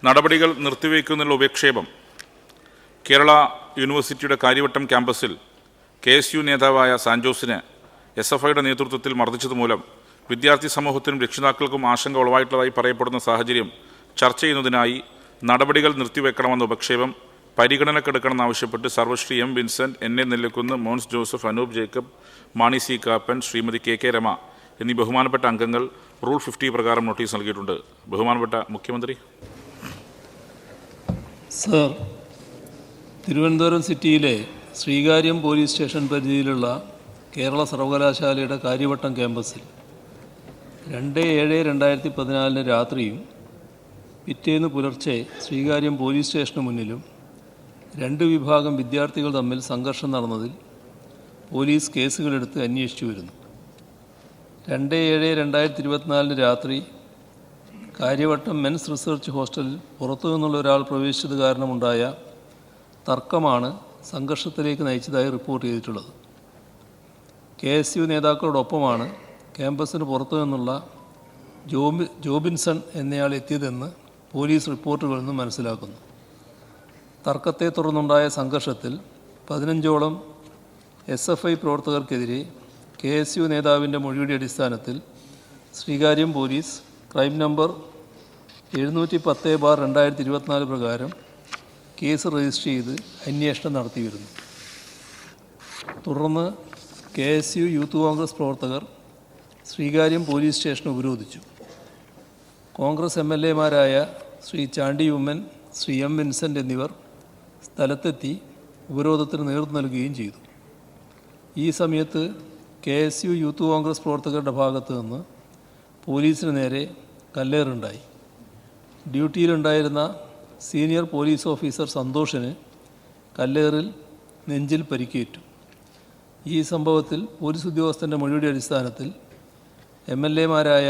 നടപടികൾ നിർത്തിവെക്കുന്നതിനുള്ള ഉപക്ഷേപം. കേരള യൂണിവേഴ്സിറ്റിയുടെ കാര്യവട്ടം ക്യാമ്പസിൽ KSU നേതാവായ സാൻജോസിനെ SFIയുടെ നേതൃത്വത്തിൽ മർദ്ദിച്ചതുമൂലം വിദ്യാർത്ഥി സമൂഹത്തിനും രക്ഷിതാക്കൾക്കും ആശങ്ക ഉളവായിട്ടുള്ളതായി പറയപ്പെടുന്ന സാഹചര്യം ചർച്ച ചെയ്യുന്നതിനായി നടപടികൾ നിർത്തിവെക്കണമെന്ന ഉപക്ഷേപം പരിഗണനക്കെടുക്കണമെന്നാവശ്യപ്പെട്ട് Sarvashri M. Vincent, NA Nellikkunnu, Mons Joseph, Anoop Jacob, Mani C. Kappan, Shrimati KK Rema എന്നീ ബഹുമാനപ്പെട്ട അംഗങ്ങൾ റൂൾ 50 പ്രകാരം നോട്ടീസ് നൽകിയിട്ടുണ്ട്. ബഹുമാനപ്പെട്ട മുഖ്യമന്ത്രി. സർ, തിരുവനന്തപുരം സിറ്റിയിലെ ശ്രീകാര്യം പോലീസ് സ്റ്റേഷൻ പരിധിയിലുള്ള കേരള സർവകലാശാലയുടെ കാര്യവട്ടം ക്യാമ്പസിൽ 2/7/2014 രാത്രിയും പിറ്റേന്ന് പുലർച്ചെ ശ്രീകാര്യം പോലീസ് സ്റ്റേഷന് മുന്നിലും 2 വിഭാഗം വിദ്യാർത്ഥികൾ തമ്മിൽ സംഘർഷം നടന്നതിൽ പോലീസ് കേസുകളെടുത്ത് അന്വേഷിച്ചു വരുന്നു. 2/7/2024 രാത്രി കാര്യവട്ടം മെൻസ് റിസർച്ച് ഹോസ്റ്റലിൽ പുറത്തു നിന്നുള്ള ഒരാൾ പ്രവേശിച്ചത് കാരണമുണ്ടായ തർക്കമാണ് സംഘർഷത്തിലേക്ക് നയിച്ചതായി റിപ്പോർട്ട് ചെയ്തിട്ടുള്ളത്. KSU നേതാക്കളോടൊപ്പമാണ് ക്യാമ്പസിന് പുറത്തു നിന്നുള്ള ജോബിൻസൺ എന്നയാൾ എത്തിയതെന്ന് പോലീസ് റിപ്പോർട്ടുകളിൽ നിന്ന് മനസ്സിലാക്കുന്നു. തർക്കത്തെ തുടർന്നുണ്ടായ സംഘർഷത്തിൽ 15ഓളം SFI പ്രവർത്തകർക്കെതിരെ KSU നേതാവിൻ്റെ മൊഴിയുടെ അടിസ്ഥാനത്തിൽ ശ്രീകാര്യം പോലീസ് ക്രൈം നമ്പർ 710/2024 പ്രകാരം കേസ് രജിസ്റ്റർ ചെയ്ത് അന്വേഷണം നടത്തിവരുന്നു. തുടർന്ന് KSU യൂത്ത് കോൺഗ്രസ് പ്രവർത്തകർ ശ്രീകാര്യം പോലീസ് സ്റ്റേഷൻ ഉപരോധിച്ചു. കോൺഗ്രസ് MLAമാരായ ശ്രീ ചാണ്ടി ഉമ്മൻ, ശ്രീ M. വിൻസെൻ്റ് എന്നിവർ സ്ഥലത്തെത്തി ഉപരോധത്തിന് നേതൃത്വം നൽകുകയും ചെയ്തു. ഈ സമയത്ത് KSU യൂത്ത് കോൺഗ്രസ് പ്രവർത്തകരുടെ ഭാഗത്തു നിന്ന് പോലീസിന് നേരെ കല്ലേറുണ്ടായി. ഡ്യൂട്ടിയിലുണ്ടായിരുന്ന സീനിയർ പോലീസ് ഓഫീസർ സന്തോഷിന് കല്ലേറിൽ നെഞ്ചിൽ പരിക്കേറ്റു. ഈ സംഭവത്തിൽ പോലീസ് ഉദ്യോഗസ്ഥൻ്റെ മൊഴിയുടെ അടിസ്ഥാനത്തിൽ MLAമാരായ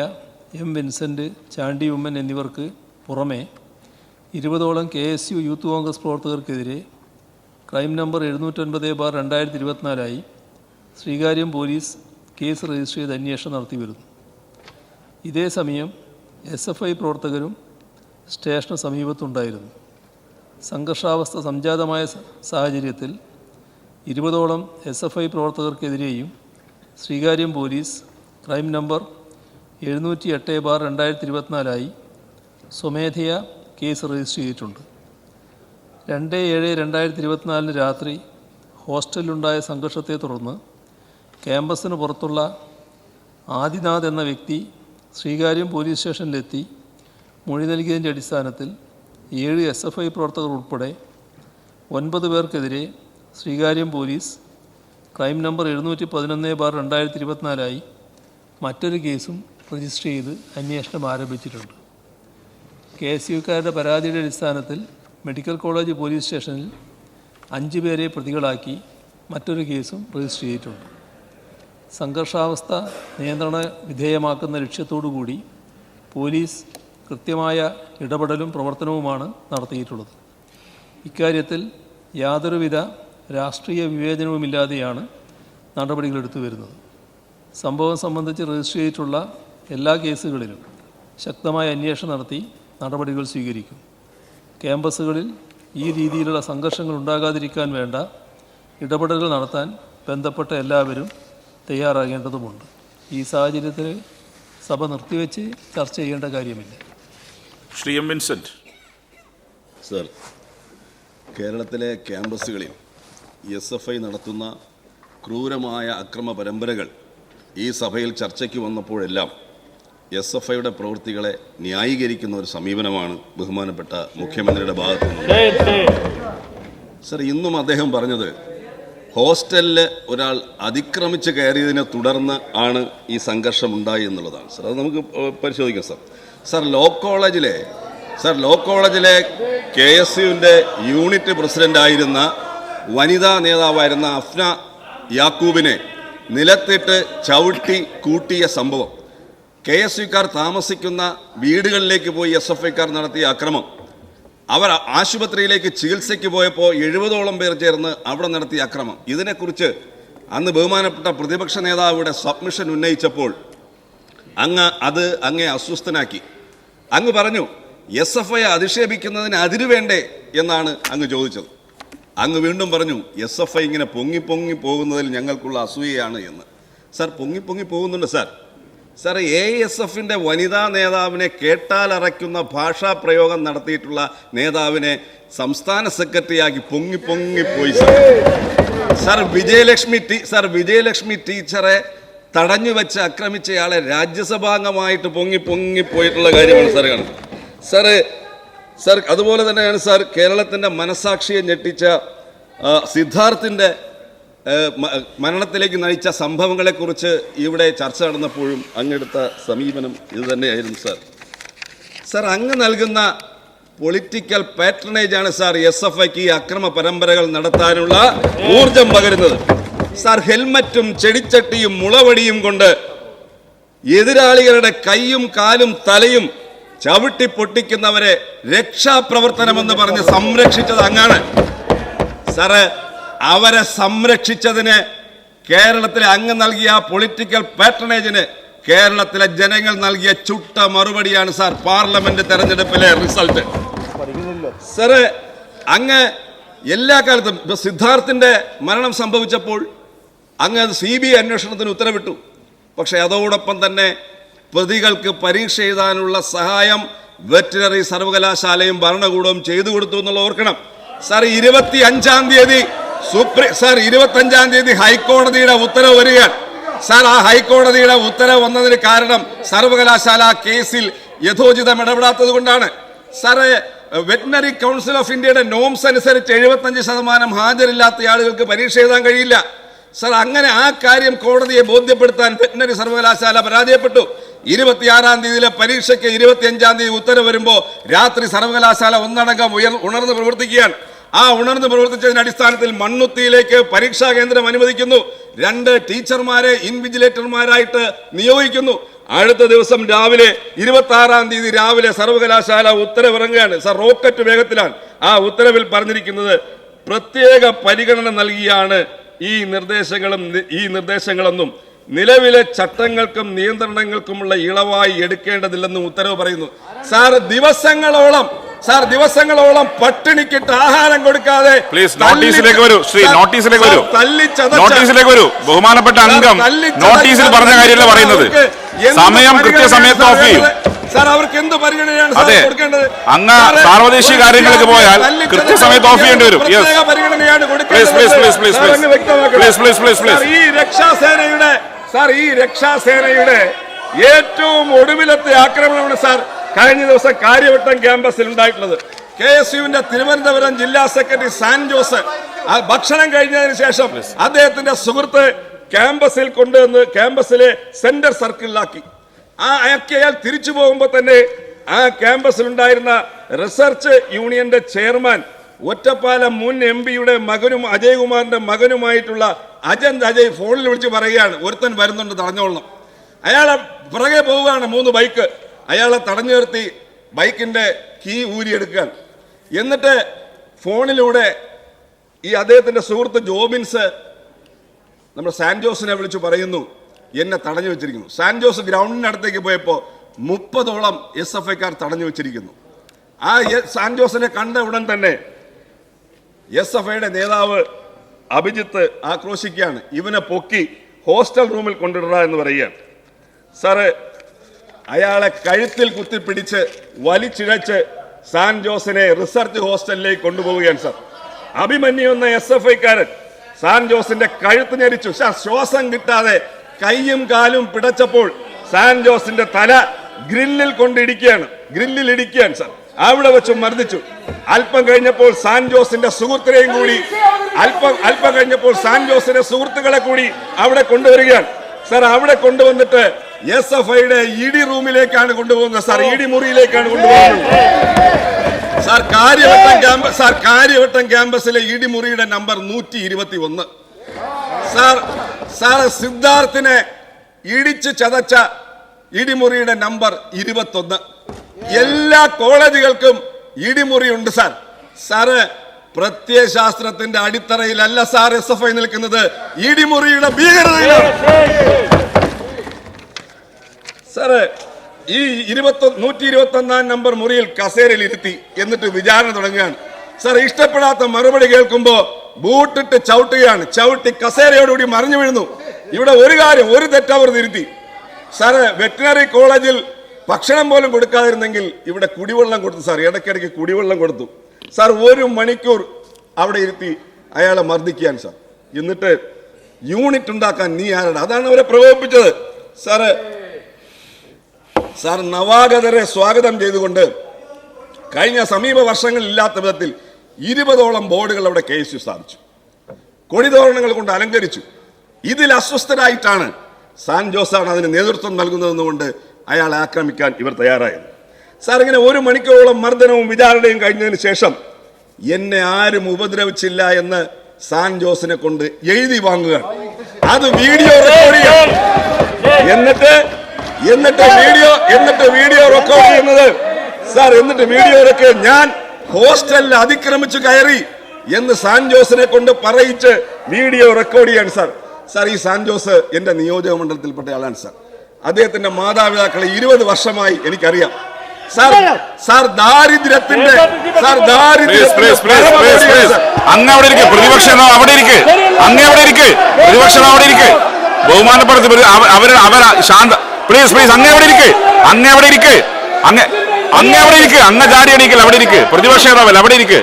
M. വിൻസെൻ്റ്, ചാണ്ടി ഉമ്മൻ എന്നിവർക്ക് പുറമെ 20ഓളം KSU യൂത്ത് കോൺഗ്രസ് പ്രവർത്തകർക്കെതിരെ crime number 709/2024 Sreekaryam police case register ചെയ്ത് അന്വേഷണം നടത്തി വരുന്നു. ഇതേസമയം SFI പ്രവർത്തകരും സ്റ്റേഷന് സമീപത്തുണ്ടായിരുന്നു. സംഘർഷാവസ്ഥ സംജാതമായ സാഹചര്യത്തിൽ 20ഓളം SFI പ്രവർത്തകർക്കെതിരെയും ശ്രീകാര്യം പോലീസ് ക്രൈം നമ്പർ 708/2024 സ്വമേധയാ കേസ് രജിസ്റ്റർ ചെയ്തിട്ടുണ്ട്. 2/7/2024 രാത്രി ഹോസ്റ്റലിലുണ്ടായ സംഘർഷത്തെ തുടർന്ന് ക്യാമ്പസിന് പുറത്തുള്ള ആദിനാഥ് എന്ന വ്യക്തി ശ്രീകാര്യം പോലീസ് സ്റ്റേഷനിലെത്തി മൊഴി നൽകിയതിൻ്റെ അടിസ്ഥാനത്തിൽ 7 SFI പ്രവർത്തകർ ഉൾപ്പെടെ 9 പേർക്കെതിരെ ശ്രീകാര്യം പോലീസ് ക്രൈം നമ്പർ 711/2024 മറ്റൊരു കേസും രജിസ്റ്റർ ചെയ്ത് അന്വേഷണം ആരംഭിച്ചിട്ടുണ്ട്. KSUക്കാരുടെ പരാതിയുടെ അടിസ്ഥാനത്തിൽ മെഡിക്കൽ കോളേജ് പോലീസ് സ്റ്റേഷനിൽ 5 പേരെ പ്രതികളാക്കി മറ്റൊരു കേസും രജിസ്റ്റർ ചെയ്തിട്ടുണ്ട്. സംഘർഷാവസ്ഥ നിയന്ത്രണ വിധേയമാക്കുന്ന ലക്ഷ്യത്തോടുകൂടി പോലീസ് കൃത്യമായ ഇടപെടലും പ്രവർത്തനവുമാണ് നടത്തിയിട്ടുള്ളത്. ഇക്കാര്യത്തിൽ യാതൊരുവിധ രാഷ്ട്രീയ വിവേചനവുമില്ലാതെയാണ് നടപടികളെടുത്തു വരുന്നത്. സംഭവം സംബന്ധിച്ച് രജിസ്റ്റർ ചെയ്തിട്ടുള്ള എല്ലാ കേസുകളിലും ശക്തമായ അന്വേഷണം നടത്തി നടപടികൾ സ്വീകരിക്കും. ക്യാമ്പസുകളിൽ ഈ രീതിയിലുള്ള സംഘർഷങ്ങൾ ഉണ്ടാകാതിരിക്കാൻ വേണ്ട ഇടപെടലുകൾ നടത്താൻ ബന്ധപ്പെട്ട എല്ലാവരും തയ്യാറാകേണ്ടതുമുണ്ട്. ഈ സാഹചര്യത്തിൽ സഭ നിർത്തിവെച്ച് ചർച്ച ചെയ്യേണ്ട കാര്യമില്ല. ശ്രീ M. വിൻസെൻ്റ്. സർ, കേരളത്തിലെ ക്യാമ്പസുകളിൽ SFI നടത്തുന്ന ക്രൂരമായ അക്രമ പരമ്പരകൾ ഈ സഭയിൽ ചർച്ചയ്ക്ക് വന്നപ്പോഴെല്ലാം SFIയുടെ പ്രവൃത്തികളെ ന്യായീകരിക്കുന്ന ഒരു സമീപനമാണ് ബഹുമാനപ്പെട്ട മുഖ്യമന്ത്രിയുടെ ഭാഗത്തു നിന്ന്. സർ, ഇന്നും അദ്ദേഹം പറഞ്ഞത് ഹോസ്റ്റലിൽ ഒരാൾ അതിക്രമിച്ച് കയറിയതിനെ തുടർന്ന് ആണ് ഈ സംഘർഷം ഉണ്ടായി എന്നുള്ളതാണ്. സർ, അത് നമുക്ക് പരിശോധിക്കാം. സർ, ലോ കോളേജിലെ KSUവിൻ്റെ യൂണിറ്റ് പ്രസിഡൻ്റായിരുന്ന വനിതാ നേതാവായിരുന്ന അഫ്ന യാക്കൂബിനെ നിലത്തിട്ട് ചവിട്ടി കൂട്ടിയ സംഭവം, KSUക്കാർ താമസിക്കുന്ന വീടുകളിലേക്ക് പോയി SFIക്കാർ നടത്തിയ അക്രമം, അവർ ആശുപത്രിയിലേക്ക് ചികിത്സയ്ക്ക് പോയപ്പോൾ 70ഓളം പേർ ചേർന്ന് അവിടെ നടത്തിയ അക്രമം, ഇതിനെക്കുറിച്ച് അന്ന് ബഹുമാനപ്പെട്ട പ്രതിപക്ഷ നേതാവിടെ സബ്മിഷൻ ഉന്നയിച്ചപ്പോൾ അങ്ങേ അസ്വസ്ഥനാക്കി. അങ്ങ് പറഞ്ഞു SFI അധിക്ഷേപിക്കുന്നതിന് അതിരുവേണ്ടേ എന്നാണ് അങ്ങ് ചോദിച്ചത്. അങ്ങ് വീണ്ടും പറഞ്ഞു SFI ഇങ്ങനെ പൊങ്ങി പൊങ്ങി പോകുന്നതിൽ ഞങ്ങൾക്കുള്ള അസൂയയാണ് എന്ന്. സാർ, പൊങ്ങി പൊങ്ങി പോകുന്നുണ്ട് സാർ. സാർ, AISFന്റെ വനിതാ നേതാവിനെ കേട്ടാലറയ്ക്കുന്ന ഭാഷാ പ്രയോഗം നടത്തിയിട്ടുള്ള നേതാവിനെ സംസ്ഥാന സെക്രട്ടറിയാക്കി പൊങ്ങി പൊങ്ങി പോയി സാർ. വിജയലക്ഷ്മി ടീച്ചറെ തടഞ്ഞു വെച്ച് ആക്രമിച്ചയാളെ രാജ്യസഭാംഗമായിട്ട് പൊങ്ങി പൊങ്ങി പോയിട്ടുള്ള കാര്യമാണ് സാർ കാണുന്നത്. സാർ അതുപോലെ തന്നെയാണ് സാർ കേരളത്തിൻ്റെ മനസാക്ഷിയെ ഞെട്ടിച്ച സിദ്ധാർത്ഥിൻ്റെ മരണത്തിലേക്ക് നയിച്ച സംഭവങ്ങളെക്കുറിച്ച് ഇവിടെ ചർച്ച നടന്നപ്പോഴും അങ്ങെടുത്ത സമീപനം ഇത് തന്നെയായിരുന്നു സാർ. സാർ, അങ്ങ് നൽകുന്ന പൊളിറ്റിക്കൽ പാട്രണേജാണ് സാർ SFIക്ക് ഈ അക്രമ പരമ്പരകൾ നടത്താനുള്ള ഊർജം പകരുന്നത്. സാർ, ഹെൽമറ്റും ചെടിച്ചട്ടിയും മുളവടിയും കൊണ്ട് എതിരാളികളുടെ കൈയും കാലും തലയും ചവിട്ടി പൊട്ടിക്കുന്നവരെ രക്ഷാപ്രവർത്തനമെന്ന് പറഞ്ഞ് സംരക്ഷിച്ചത് അങ്ങാണ് സാറ്. അവരെ സംരക്ഷിച്ചതിന് കേരളത്തിലെ അങ്ങ് നൽകിയ പൊളിറ്റിക്കൽ പാട്രണേജിന് കേരളത്തിലെ ജനങ്ങൾ നൽകിയ ചുട്ട മറുപടിയാണ് സാർ പാർലമെന്റ് തെരഞ്ഞെടുപ്പിലെ റിസൾട്ട്. സാറ്, അങ്ങ് എല്ലാ കാലത്തും സിദ്ധാർത്ഥിന്റെ മരണം സംഭവിച്ചപ്പോൾ അങ്ങ് CBI അന്വേഷണത്തിന് ഉത്തരവിട്ടു. പക്ഷെ അതോടൊപ്പം തന്നെ പ്രതികൾക്ക് പരീക്ഷ എഴുതാനുള്ള സഹായം വെറ്റിനറി സർവകലാശാലയും ഭരണകൂടവും ചെയ്തു കൊടുത്തു എന്നുള്ള ഓർക്കണം സാർ. 25-ാം തീയതി ഹൈക്കോടതിയുടെ ഉത്തരവ് വരികയാണ് സാർ. ആ ഹൈക്കോടതിയുടെ ഉത്തരവ് വന്നതിന് കാരണം സർവകലാശാല കേസിൽ യഥോചിതം ഇടപെടാത്തത് കൊണ്ടാണ് സാറേ. വെറ്റിനറി കൗൺസിൽ ഓഫ് ഇന്ത്യയുടെ നോംസ് അനുസരിച്ച് 75% ഹാജരില്ലാത്ത ആളുകൾക്ക് പരീക്ഷ എഴുതാൻ കഴിയില്ല സാർ. അങ്ങനെ ആ കാര്യം കോടതിയെ ബോധ്യപ്പെടുത്താൻ വെറ്റിനറി സർവകലാശാല പരാജയപ്പെട്ടു. 26-ാം തീയതിയിലെ പരീക്ഷയ്ക്ക് 25-ാം തീയതി ഉത്തരവ് വരുമ്പോൾ രാത്രി സർവകലാശാല ഒന്നടങ്കം ഉണർന്ന് പ്രവർത്തിക്കുകയാണ്. ആ ഉണർന്ന് പ്രവർത്തിച്ചതിന്റെ അടിസ്ഥാനത്തിൽ മണ്ണുത്തിയിലേക്ക് പരീക്ഷാ കേന്ദ്രം അനുവദിക്കുന്നു. 2 ടീച്ചർമാരെ ഇൻവിജിലേറ്റർമാരായിട്ട് നിയോഗിക്കുന്നു. അടുത്ത ദിവസം രാവിലെ 26-ാം തീയതി രാവിലെ സർവകലാശാല ഉത്തരവിറങ്ങുകയാണ് സാർ. റോക്കറ്റ് വേഗത്തിലാണ്. ആ ഉത്തരവിൽ പറഞ്ഞിരിക്കുന്നത് പ്രത്യേക പരിഗണന നൽകിയാണ് ഈ നിർദ്ദേശങ്ങളെന്നും നിലവിലെ ചട്ടങ്ങൾക്കും നിയന്ത്രണങ്ങൾക്കുമുള്ള ഇളവായി എടുക്കേണ്ടതില്ലെന്നും ഉത്തരവ് പറയുന്നു സാർ. ദിവസങ്ങളോളം പട്ടിണിക്കിട്ട് ആഹാരം കൊടുക്കാതെ നോട്ടീസിലേക്ക് വരൂ. ബഹുമാനപ്പെട്ട അംഗം നോട്ടീസിൽ പറഞ്ഞ കാര്യമല്ല പറയുന്നത്. സമയം കൃത്യസമയത്ത് ഓഫ് ചെയ്യും സാർ. അവർക്ക് എന്ത് പരിഗണനയാണ് കൊടുക്കേണ്ടത്? അങ്ങ് സാർവദേശീയ കാര്യങ്ങൾക്ക് പോയാൽ കൃത്യസമയത്ത് ഓഫ് ചെയ്യേണ്ടി വരും. ഈ രക്ഷാസേനയുടെ ഏറ്റവും ഒടുവിലത്തെ ആക്രമണമാണ് സാർ കഴിഞ്ഞ ദിവസം കാര്യവട്ടം ക്യാമ്പസിൽ ഉണ്ടായിട്ടുള്ളത്. KSUവിന്റെ തിരുവനന്തപുരം ജില്ലാ സെക്രട്ടറി സാൻ ജോസ് ഭക്ഷണം കഴിഞ്ഞതിന് ശേഷം അദ്ദേഹത്തിന്റെ സുഹൃത്ത് ക്യാമ്പസിൽ കൊണ്ടുവന്ന് ക്യാമ്പസിലെ സെന്റർ സർക്കിളിലാക്കി. അയാൾ തിരിച്ചു പോകുമ്പോൾ തന്നെ ആ ക്യാമ്പസിലുണ്ടായിരുന്ന റിസർച്ച് യൂണിയന്റെ ചെയർമാൻ ഒറ്റപ്പാലം മുൻ MP-യുടെ മകനും അജയ്കുമാറിന്റെ മകനുമായിട്ടുള്ള അജയ് ഫോണിൽ വിളിച്ച് പറയുകയാണ് ഒരുത്തൻ വരുന്നുണ്ട്, തടഞ്ഞോളണം. അയാളെ പുറകെ പോവുകയാണ് 3 ബൈക്ക്. അയാളെ തടഞ്ഞു നിർത്തി ബൈക്കിന്റെ കീ ഊരിയെടുക്കാൻ. എന്നിട്ട് ഫോണിലൂടെ ഈ അദ്ദേഹത്തിന്റെ സുഹൃത്ത് ജോബിൻസ് നമ്മുടെ സാൻ ജോസിനെ വിളിച്ചു പറയുന്നു എന്നെ തടഞ്ഞു വെച്ചിരിക്കുന്നു. സാൻ ജോസ് ഗ്രൗണ്ടിനടുത്തേക്ക് പോയപ്പോൾ 30ഓളം SFIക്കാർ തടഞ്ഞു വെച്ചിരിക്കുന്നു. ആ സാൻ ജോസിനെ കണ്ട ഉടൻ തന്നെ SFIയുടെ നേതാവ് അഭിജിത്ത് ആക്രോശിക്കുകയാണ്. ഇവനെ പൊക്കി ഹോസ്റ്റൽ റൂമിൽ കൊണ്ടിടുക എന്ന് പറയുകയാണ് സാറ്. അയാളെ കഴുത്തിൽ കുത്തിപ്പിടിച്ച് വലിച്ചിഴച്ച് സാൻ ജോസിനെ റിസർച്ച് ഹോസ്റ്റലിലേക്ക് കൊണ്ടുപോവുകയാണ് സാർ. അഭിമന്യു എന്ന SFIക്കാരൻ സാൻ ജോസിന്റെ കഴുത്ത് ഞെരിച്ചു. ശ്വാസം കിട്ടാതെ കൈയും കാലും പിടച്ചപ്പോൾ സാൻ ജോസിന്റെ തല ഗ്രില്ലിൽ ഇടിക്കുകയാണ് സാർ. അവിടെ വെച്ച് മർദ്ദിച്ചു. അല്പം കഴിഞ്ഞപ്പോൾ സാൻ ജോസിന്റെ സുഹൃത്തിനെയും കൂടി സാൻ ജോസിന്റെ സുഹൃത്തുക്കളെ കൂടി അവിടെ കൊണ്ടുവരികയാണ് സാർ. അവിടെ കൊണ്ടുവന്നിട്ട് SFIയുടെ ED റൂമിലേക്കാണ് കൊണ്ടുപോകുന്നത് സാർ. ED മുറിയിലേക്കാണ് കൊണ്ടുപോകുന്നത് സാർ. കാര്യവട്ടം ക്യാമ്പസിലെ ED മുറിയുടെ നമ്പർ 121 സാർ. സിദ്ധാർത്ഥിനെ ഇടിച്ച് ചതച്ച ED മുറിയുടെ നമ്പർ 21. എല്ലാ കോളേജുകൾക്കും ED മുറി ഉണ്ട് സാർ. സാറ്, പ്രത്യയശാസ്ത്രത്തിന്റെ അടിത്തറയിലല്ല സാർ SFI നിൽക്കുന്നത്, ED മുറിയുടെ ഭീകരതയിലാണ് സാറ്. ഈ 121 നമ്പർ മുറിയിൽ കസേരയിൽ ഇരുത്തി എന്നിട്ട് വിചാരണ തുടങ്ങുകയാണ്. സാർ ഇഷ്ടപ്പെടാത്ത മറുപടി കേൾക്കുമ്പോ ബൂട്ടിട്ട് ചവിട്ടുകയാണ്. ചവിട്ടി കസേരയോടുകൂടി മറിഞ്ഞു വീഴുന്നു. ഇവിടെ ഒരു തെറ്റവർ തിരുത്തി. സാറ് വെറ്റിനറി കോളേജിൽ ഭക്ഷണം പോലും കൊടുക്കാതിരുന്നെങ്കിൽ ഇവിടെ കുടിവെള്ളം കൊടുത്തു. സാർ ഇടയ്ക്കിടയ്ക്ക് കുടിവെള്ളം കൊടുത്തു. സാർ 1 മണിക്കൂർ അവിടെ ഇരുത്തി അയാളെ മർദ്ദിക്കാൻ. സാർ എന്നിട്ട് യൂണിറ്റ് ഉണ്ടാക്കാൻ നീ ആരാണ്? അതാണ് അവരെ പ്രകോപിപ്പിച്ചത്. സാർ നവാഗതരെ സ്വാഗതം ചെയ്തുകൊണ്ട് കഴിഞ്ഞ സമീപ വർഷങ്ങളിൽ ഇല്ലാത്ത വിധത്തിൽ 20ഓളം ബോർഡുകൾ അവിടെ KSU സ്ഥാപിച്ചു. കൊടിതോരണങ്ങൾ കൊണ്ട് അലങ്കരിച്ചു. ഇതിൽ അസ്വസ്ഥരായിട്ടാണ് സാൻ ജോസാണ് അതിന് നേതൃത്വം നൽകുന്നതെന്നുകൊണ്ട് അയാളെ ആക്രമിക്കാൻ ഇവർ തയ്യാറായത്. സാർ ഇങ്ങനെ 1 മണിക്കൂറോളം മർദ്ദനവും വിചാരണയും കഴിഞ്ഞതിന് ശേഷം എന്നെ ആരും ഉപദ്രവിച്ചില്ല എന്ന് സാൻ ജോസിനെ കൊണ്ട് എഴുതി വാങ്ങുകയാണ്. അത് വീഡിയോ റെക്കോർഡ് ചെയ്യാം. എന്നിട്ട് വീഡിയോ റെക്കോർഡ് ചെയ്യുന്നത് സാർ വീഡിയോ ഞാൻ ഹോസ്റ്റലിൽ അതിക്രമിച്ചു കയറി എന്ന് സാൻ ജോസിനെ കൊണ്ട് പറയിച്ച് വീഡിയോ റെക്കോർഡ് ചെയ്യാൻ. സാർ ഈ സാൻ ജോസ് എന്റെ നിയോജക മണ്ഡലത്തിൽപ്പെട്ട ആളാണ്. സാർ അദ്ദേഹത്തിന്റെ മാതാപിതാക്കളെ 20 വർഷമായി എനിക്കറിയാം. സാർ ദാരിദ്ര്യത്തിന്റെ പ്രതിപക്ഷം അവിടെ ഇരിക്ക്, പ്രതിപക്ഷം അവിടെ ഇരിക്ക്, ബഹുമാനപ്പെടുത്തി ശാന്ത പ്ലീസ് അങ്ങ് അവിടെ ഇരിക്ക്, അങ്ങ് ചാടി അടിക്കൽ അവിടെ ഇരിക്ക്. പ്രതിപക്ഷ നേതാവല്ലേ അവിടെ ഇരിക്ക്,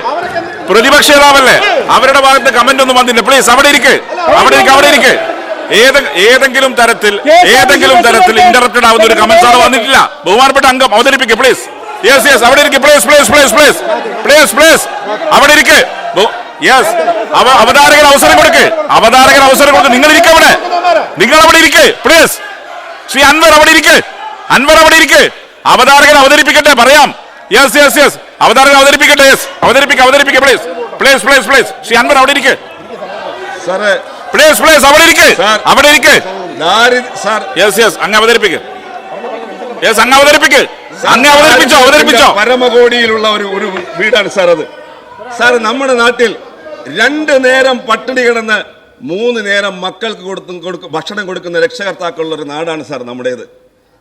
പ്രതിപക്ഷ നേതാവല്ലേ, അവരുടെ ഭാഗത്ത് കമന്റ് ഒന്നും വന്നില്ല. പ്ലീസ് അവിടെ ഇരിക്ക്. ഏതെങ്കിലും തരത്തിൽ ഇന്ററപ്റ്റഡ് ആവുന്ന ഒരു കമന്റ്സ് അവിടെ വന്നിട്ടില്ല. ബഹുമാനപ്പെട്ട അംഗം അവതരിപ്പിക്കുക പ്ലീസ്. യെസ് അവിടെ ഇരിക്കും പ്ലീസ് അവിടെ ഇരിക്ക്. യെസ് അവതാരകർ അവസരം കൊടുക്ക്, നിങ്ങൾ ഇരിക്കും അവിടെ, നിങ്ങൾ അവിടെ ഇരിക്ക് പ്ലീസ്. ശ്രീ അൻവർ അവിടെ ഇരിക്ക്, അവതാരകൻ അവതരിപ്പിക്കട്ടെ, പറയാം. യെസ് അവതാരകൻ അവതരിപ്പിക്കട്ടെ. അവതരിപ്പിക്കുക പ്ലീസ്. ശ്രീ അൻവർ അവിടെ ഇരിക്ക്, പ്ലീസ് അവിടെ ഇരിക്ക്. യെസ് അങ്ങ് അവതരിപ്പിക്ക്. അവതരിപ്പിച്ചോ. പരമകോടിയിലുള്ള ഒരു വീടാണ് സാർ അത്. സാർ നമ്മുടെ നാട്ടിൽ 2 നേരം പട്ടിണി കിടന്ന് 3 നേരം മക്കൾക്ക് ഭക്ഷണം കൊടുക്കുന്ന രക്ഷകർത്താക്കളുള്ള ഒരു നാടാണ് സാർ നമ്മുടേത്.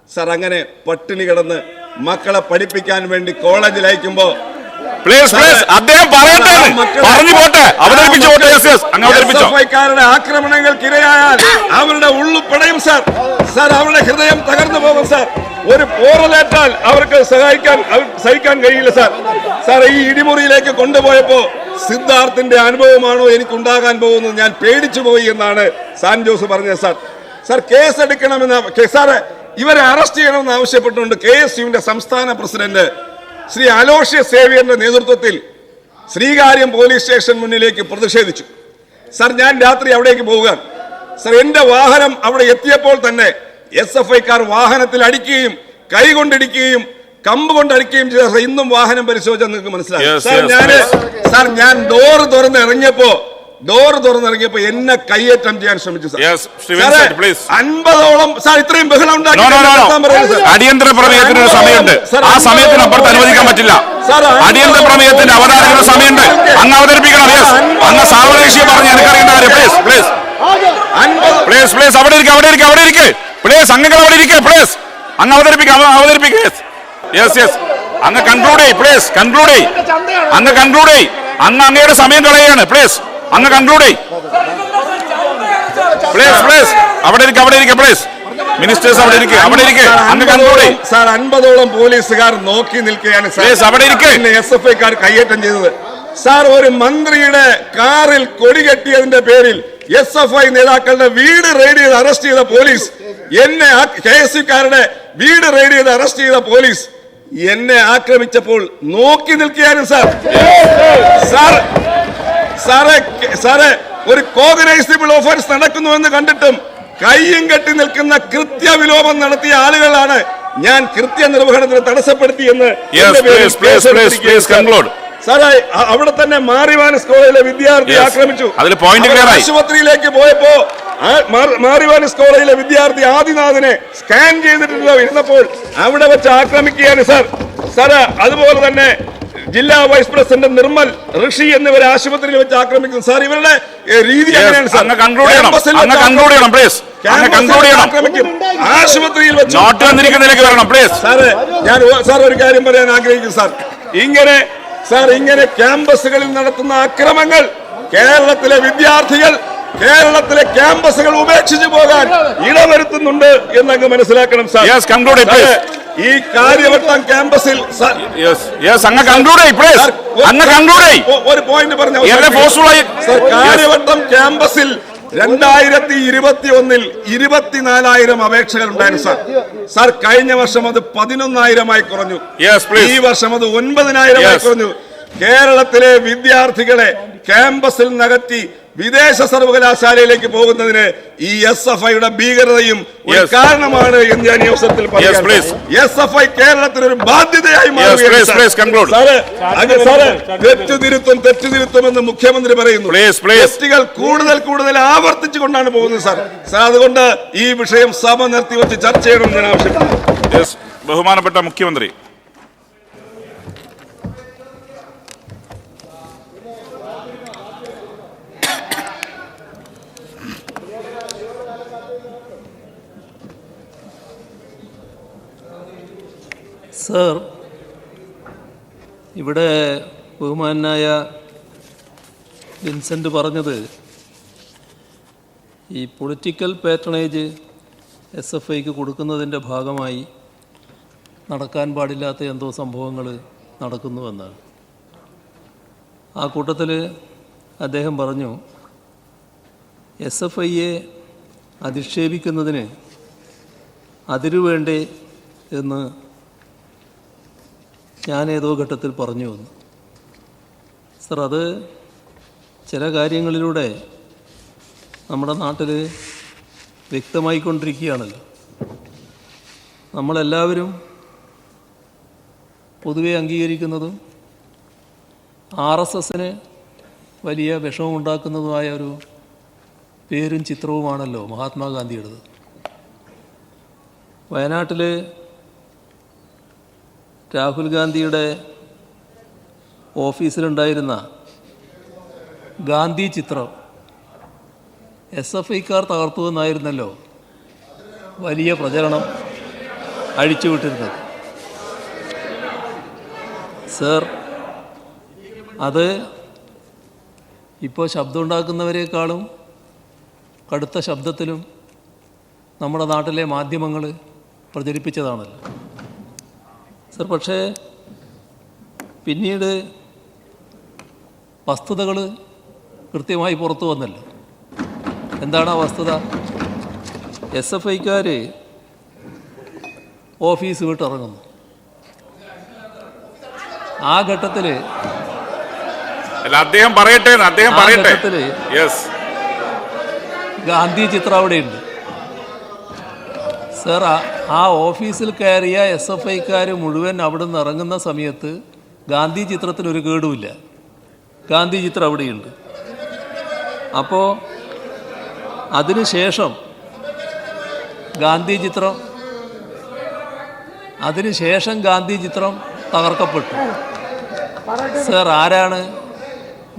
സാർ അങ്ങനെ പട്ടിണി കിടന്ന് മക്കളെ പഠിപ്പിക്കാൻ വേണ്ടി കോളേജിൽ അയക്കുമ്പോ യുടെ ആക്രമണങ്ങൾക്കിരയായാൽ അവരുടെ ഉള്ളുപടയും സാർ. അവരുടെ ഹൃദയം തകർന്നു പോകും സാർ. ഒരു പോറലേറ്റാൽ അവർക്ക് സഹിക്കാൻ കഴിയില്ല സാർ. ഈ ഇടിമുറിയിലേക്ക് കൊണ്ടുപോയപ്പോ സിദ്ധാർത്ഥിന്റെ അനുഭവമാണോ എനിക്കുണ്ടാകാൻ പോകുന്നത്, ഞാൻ പേടിച്ചു പോയി എന്നാണ് സാൻ ജോസ് പറഞ്ഞത്. സാർ കേസ് എടുക്കണമെന്ന് സാറ് ഇവരെ അറസ്റ്റ് ചെയ്യണമെന്ന് ആവശ്യപ്പെട്ടുകൊണ്ട് KSUവിന്റെ സംസ്ഥാന പ്രസിഡന്റ് ശ്രീ അലോഷ്യസ് സേവ്യറിന്റെ നേതൃത്വത്തിൽ ശ്രീകാര്യം പോലീസ് സ്റ്റേഷൻ മുന്നിലേക്ക് പ്രതിഷേധിച്ചു. സാർ ഞാൻ രാത്രി അവിടേക്ക് പോവുകയാണ്. സാർ എന്റെ വാഹനം അവിടെ എത്തിയപ്പോൾ തന്നെ SFIക്കാർ വാഹനത്തിൽ അടിക്കുകയും കൈകൊണ്ടിടിക്കുകയും കമ്പ് കൊണ്ടടിക്കുകയും ചെയ്ത. ഇന്നും വാഹനം പരിശോധിച്ചാൽ നിങ്ങൾക്ക് മനസ്സിലായി. സാർ ഞാൻ ഡോറ് തുറന്നിറങ്ങിയപ്പോ എന്നെ കയ്യേറ്റം ചെയ്യാൻ ശ്രമിച്ചു. 50ഓളം സാർ ഇത്രയും ബഹളം ഉണ്ടാക്കി. അടിയന്തര പ്രമേയത്തിന് ഒരു സമയമുണ്ട്, ആ സമയത്തിനപ്പുറത്ത് അനുവദിക്കാൻ പറ്റില്ല. അടിയന്തര പ്രമേയത്തിന്റെ അവതാരകരുടെ സമയമുണ്ട്, അങ്ങ് അവതരിപ്പിക്കണം. അങ്ങ് സാവകാശം പറഞ്ഞ് എനിക്കറിയേണ്ട കാര്യം. പ്ലീസ് അവിടെ ഇരിക്കെ പ്ലീസ് അംഗങ്ങൾ അവിടെ ഇരിക്കെ പ്ലീസ് അങ്ങ് അവതരിപ്പിക്കുക. യെസ് അങ്ങ് കൺക്ലൂഡ് ചെയ്യ് അങ്ങ് അങ്ങയുടെ സമയം കളയാണ്. പ്ലീസ് അങ്ങ് കൺക്ലൂഡ് ചെയ്യ് പ്ലീസ് അവിടെ ഇരിക്കെ പ്ലീസ്. മിനിസ്റ്റേഴ്സ് അവിടെ ഇരിക്കെ അങ്ങ് കൺക്ലൂഡ് ചെയ്യ്. സാർ 50ഓളം പോലീസുകാർ നോക്കി നിൽക്കുകയാണ്. അവിടെ ഇരിക്കെ SFIക്കാർ കയ്യേറ്റം ചെയ്തത്. സാർ ഒരു മന്ത്രിയുടെ കാറിൽ കൊടി കെട്ടിയതിന്റെ പേരിൽ SFI നേതാക്കളുടെ വീട് റെയ്ഡ് ചെയ്ത് അറസ്റ്റ് ചെയ്ത പോലീസ്, എന്നെ KSUക്കാരുടെ വീട് റെയ്ഡ് ചെയ്ത് അറസ്റ്റ് ചെയ്ത പോലീസ് എന്നെ ആക്രമിച്ചപ്പോൾ നോക്കി നിൽക്കുകയാണ് സാറേ ഒരു കോഗ്നൈസബിൾ ഓഫൻസ് നടക്കുന്നുവെന്ന് കണ്ടിട്ടും കയ്യും കെട്ടി നിൽക്കുന്ന കൃത്യവിലോപം നടത്തിയ ആളുകളാണ് ഞാൻ കൃത്യനിർവഹണത്തിന് തടസ്സപ്പെടുത്തിയെന്ന്. സാറേ അവിടെ തന്നെ മാറിവാനസ് കോളേജിലെ വിദ്യാർത്ഥി ആക്രമിച്ചു. ആശുപത്രിയിലേക്ക് പോയപ്പോ മാറിവാനസ് കോളേജിലെ വിദ്യാർത്ഥി ആദിനാഥിനെ സ്കാൻ ചെയ്തിട്ടുണ്ടോ ഇരുന്നപ്പോൾ അവിടെ വെച്ച് ആക്രമിക്കുകയാണ് സാർ. അതുപോലെ തന്നെ ജില്ലാ വൈസ് പ്രസിഡന്റ് നിർമ്മൽ ഋഷി എന്നിവരെ ആശുപത്രിയിൽ വെച്ച് ആക്രമിക്കുന്നു. സാർ ഇവരുടെ രീതി എങ്ങനെയാണ് സാർ? ആക്രമിക്കും, ആശുപത്രിയിൽ വെച്ച് നോട്ട് വന്നിരിക്കുന്നതിലേക്ക് വരണം പ്ലീസ്. സാറ് ഞാൻ ഒരു കാര്യം പറയാൻ ആഗ്രഹിക്കുന്നു സാർ. ഇങ്ങനെ ക്യാമ്പസുകളിൽ നടത്തുന്ന അക്രമങ്ങൾ കേരളത്തിലെ വിദ്യാർത്ഥികൾ കേരളത്തിലെ ക്യാമ്പസുകൾ ഉപേക്ഷിച്ചു പോകാൻ ഇടവരുത്തുന്നുണ്ട് എന്നങ്ങ് മനസ്സിലാക്കണം സാർ. ഈ കാര്യവട്ടം ക്യാമ്പസിൽ ഒരു പോയിന്റ് പറഞ്ഞു. കാര്യവട്ടം ക്യാമ്പസിൽ 2021 24,000 അപേക്ഷകൾ ഉണ്ടായിരുന്നു സാർ. കഴിഞ്ഞ വർഷം അത് 11,000 കുറഞ്ഞു. ഈ വർഷം അത് 9,000 കുറഞ്ഞു. കേരളത്തിലെ വിദ്യാർത്ഥികളെ ക്യാമ്പസിൽ നകറ്റി വിദേശ സർവകലാശാലയിലേക്ക് പോകുന്നതിന് ഈ SFIയുടെ ഭീകരതയും ഒരു കാരണമാണ് എന്ന് ഞാൻ ഈ അവസരത്തിൽ പറയാം. SFI കേരളത്തിന് ഒരു ബാധ്യതയായി തെറ്റുതിരുത്തുമെന്ന് മുഖ്യമന്ത്രി പറയുന്നു. തെറ്റുകൾ കൂടുതൽ ആവർത്തിച്ചുകൊണ്ടാണ് പോകുന്നത് സാർ. അതുകൊണ്ട് ഈ വിഷയം സഭ നിർത്തിവെച്ച് ചർച്ച ചെയ്യണമെന്ന് ഞാൻ ആവശ്യപ്പെടുന്നു. ബഹുമാനപ്പെട്ട മുഖ്യമന്ത്രി. സർ, ഇവിടെ ബഹുമാനായ വിൻസെൻ്റ് പറഞ്ഞത് ഈ പൊളിറ്റിക്കൽ പാട്രണേജ് SFIക്ക് കൊടുക്കുന്നതിൻ്റെ ഭാഗമായി നടക്കാൻ പാടില്ലാത്ത എന്തോ സംഭവങ്ങൾ നടക്കുന്നുവെന്നാണ്. ആ കൂട്ടത്തിൽ അദ്ദേഹം പറഞ്ഞു SFIയെ അധിക്ഷേപിക്കുന്നതിന് അതിരുവേണ്ടേ എന്ന് ഞാൻ ഏതോ ഘട്ടത്തിൽ പറഞ്ഞു വന്നു. സർ, അത് ചില കാര്യങ്ങളിലൂടെ നമ്മുടെ നാട്ടിൽ വ്യക്തമായിക്കൊണ്ടിരിക്കുകയാണല്ലോ. നമ്മളെല്ലാവരും പൊതുവെ അംഗീകരിക്കുന്നതും RSSന് വലിയ വിഷമമുണ്ടാക്കുന്നതുമായ ഒരു പേരും ചിത്രവുമാണല്ലോ മഹാത്മാഗാന്ധിയുടേത്. വയനാട്ടിൽ രാഹുൽ ഗാന്ധിയുടെ ഓഫീസിലുണ്ടായിരുന്ന ഗാന്ധി ചിത്രം SFIക്കാർ തകർത്തുവെന്നായിരുന്നല്ലോ വലിയ പ്രചരണം അഴിച്ചുവിട്ടിരുന്നത്. സർ, അത് ഇപ്പോൾ ശബ്ദമുണ്ടാക്കുന്നവരെക്കാളും കടുത്ത ശബ്ദത്തിലും നമ്മുടെ നാട്ടിലെ മാധ്യമങ്ങൾ പ്രചരിപ്പിച്ചതാണല്ലോ സർ. പക്ഷേ പിന്നീട് വസ്തുതകൾ കൃത്യമായി പുറത്തു വന്നല്ലോ. എന്താണ് ആ വസ്തുത? SFIക്കാർ ഓഫീസ് വിട്ടിറങ്ങുന്നു. ആ ഘട്ടത്തിൽ ഗാന്ധി ചിത്രം അവിടെയുണ്ട് സർ. ആ ഓഫീസിൽ കയറിയ SFIക്കാർ മുഴുവൻ അവിടെ നിന്ന് ഇറങ്ങുന്ന സമയത്ത് ഗാന്ധി ചിത്രത്തിനൊരു കേടുമില്ല. ഗാന്ധി ചിത്രം അവിടെയുണ്ട്. അപ്പോൾ അതിനുശേഷം ഗാന്ധി ചിത്രം തകർക്കപ്പെട്ടു. സർ, ആരാണ്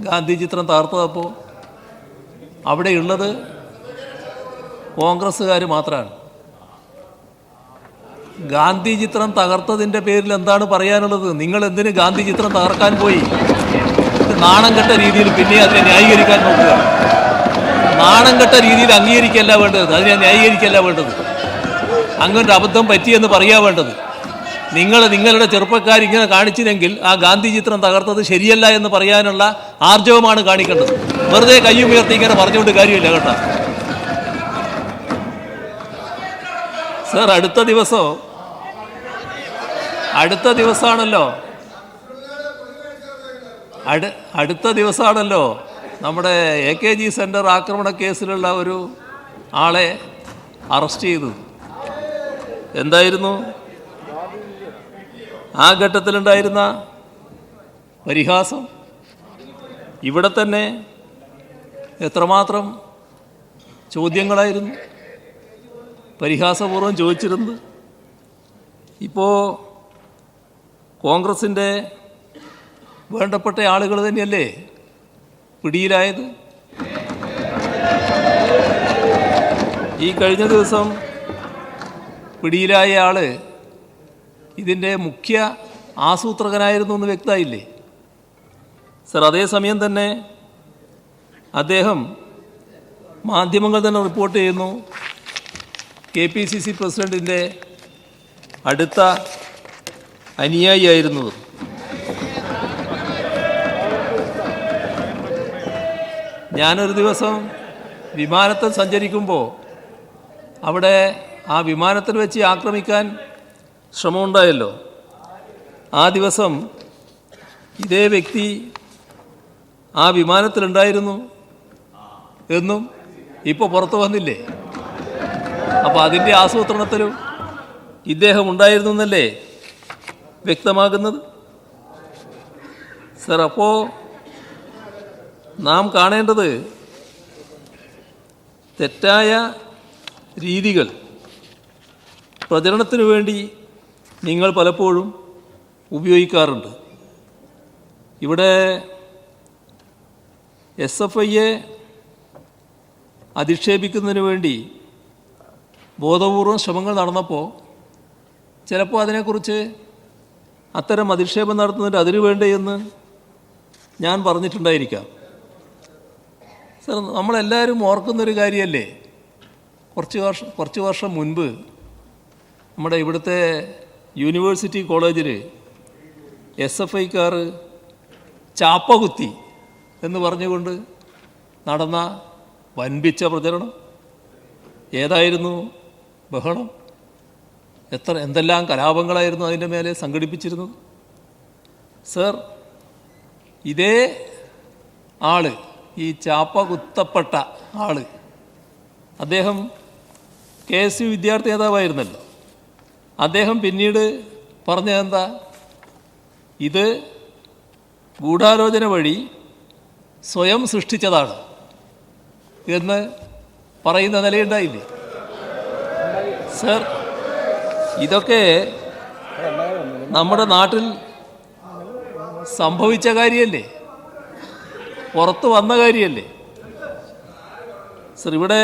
ഗാന്ധി ചിത്രം തകർത്തതപ്പോൾ? അവിടെയുള്ളത് കോൺഗ്രസ്സുകാർ മാത്രമാണ്. ഗാന്ധി ചിത്രം തകർത്തതിൻ്റെ പേരിൽ എന്താണ് പറയാനുള്ളത്? നിങ്ങൾ എന്തിന് ഗാന്ധി ചിത്രം തകർക്കാൻ പോയി? നാണം കെട്ട രീതിയിൽ പിന്നെ അതിനെ ന്യായീകരിക്കാൻ നോക്കുക. നാണം കെട്ട രീതിയിൽ അംഗീകരിക്കല്ല വേണ്ടത്, അതിനെ ന്യായീകരിക്കല്ല വേണ്ടത്. അങ്ങനൊരു അബദ്ധം പറ്റിയെന്ന് പറയാ വേണ്ടത്. നിങ്ങളുടെ ചെറുപ്പക്കാർ ഇങ്ങനെ കാണിച്ചില്ലെങ്കിൽ ആ ഗാന്ധി ചിത്രം തകർത്തത് ശരിയല്ല എന്ന് പറയാനുള്ള ആർജവമാണ് കാണിക്കേണ്ടത്. വെറുതെ കയ്യുയർത്തി ഇങ്ങനെ പറഞ്ഞുകൊണ്ട് കാര്യമില്ല കേട്ടോ സർ. അടുത്ത ദിവസമാണല്ലോ നമ്മുടെ AKG സെൻറ്റർ ആക്രമണ കേസിലുള്ള ഒരു ആളെ അറസ്റ്റ് ചെയ്തു. എന്തായിരുന്നു ആ ഘട്ടത്തിലുണ്ടായിരുന്ന പരിഹാസം? ഇവിടെ തന്നെ എത്രമാത്രം ചോദ്യങ്ങളായിരുന്നു പരിഹാസപൂർവ്വം ചോദിച്ചിരുന്നത്. ഇപ്പോൾ കോൺഗ്രസിൻ്റെ വേണ്ടപ്പെട്ട ആളുകൾ തന്നെയല്ലേ പിടിയിലായത്? ഈ കഴിഞ്ഞ ദിവസം പിടിയിലായ ആൾ ഇതിൻ്റെ മുഖ്യ ആസൂത്രകനായിരുന്നു എന്ന് വ്യക്തമായില്ലേ? സർ, അതേസമയം തന്നെ അദ്ദേഹം മാധ്യമങ്ങൾ തന്നെ റിപ്പോർട്ട് ചെയ്യുന്നു KPCC പ്രസിഡൻറ്റിൻ്റെ അടുത്ത അനുയായിയായിരുന്നത്. ഞാനൊരു ദിവസം വിമാനത്തിൽ സഞ്ചരിക്കുമ്പോൾ അവിടെ ആ വിമാനത്തിൽ വെച്ച് ആക്രമിക്കാൻ ശ്രമമുണ്ടായല്ലോ. ആ ദിവസം ഇതേ വ്യക്തി ആ വിമാനത്തിലുണ്ടായിരുന്നു എന്നും ഇപ്പോൾ പുറത്തു വന്നില്ലേ? അപ്പോൾ അതിൻ്റെ ആസൂത്രണത്തിലും ഇദ്ദേഹം ഉണ്ടായിരുന്നു എന്നല്ലേ വ്യക്തമാകുന്നത്? സർ, അപ്പോൾ നാം കാണേണ്ടത് തെറ്റായ രീതികൾ പ്രചരണത്തിനു വേണ്ടി നിങ്ങൾ പലപ്പോഴും ഉപയോഗിക്കാറുണ്ട്. ഇവിടെ SFIയെ അധിക്ഷേപിക്കുന്നതിന് വേണ്ടി ബോധപൂർവം ശ്രമങ്ങൾ നടന്നപ്പോൾ ചിലപ്പോൾ അതിനെക്കുറിച്ച് അത്തരം അധിക്ഷേപം നടത്തുന്നതിന് അതിനു വേണ്ടയെന്ന് ഞാൻ പറഞ്ഞിട്ടുണ്ടായിരിക്കാം. സർ, നമ്മളെല്ലാവരും ഓർക്കുന്നൊരു കാര്യമല്ലേ, കുറച്ച് വർഷം മുൻപ് നമ്മുടെ ഇവിടുത്തെ യൂണിവേഴ്സിറ്റി കോളേജിൽ SFIക്കാർ ചാപ്പകുത്തി എന്ന് പറഞ്ഞുകൊണ്ട് നടന്ന വൻപിച്ച പ്രചരണം. ഏതായിരുന്നു ബഹളം? എന്തെല്ലാം കലാപങ്ങളായിരുന്നു അതിൻ്റെ മേലെ സംഘടിപ്പിച്ചിരുന്നത്. സർ, ഇതേ ആൾ, ഈ ചാപ്പ കുത്തപ്പെട്ട ആൾ, അദ്ദേഹം KSU വിദ്യാർത്ഥി നേതാവായിരുന്നല്ലോ. അദ്ദേഹം പിന്നീട് പറഞ്ഞതെന്താ? ഇത് ഗൂഢാലോചന വഴി സ്വയം സൃഷ്ടിച്ചതാണ് എന്ന് പറയുന്ന നിലയുണ്ടായില്ലേ? സർ, ഇതൊക്കെ നമ്മുടെ നാട്ടിൽ സംഭവിച്ച കാര്യമല്ലേ, പുറത്തു വന്ന കാര്യമല്ലേ? സർ, ഇവിടെ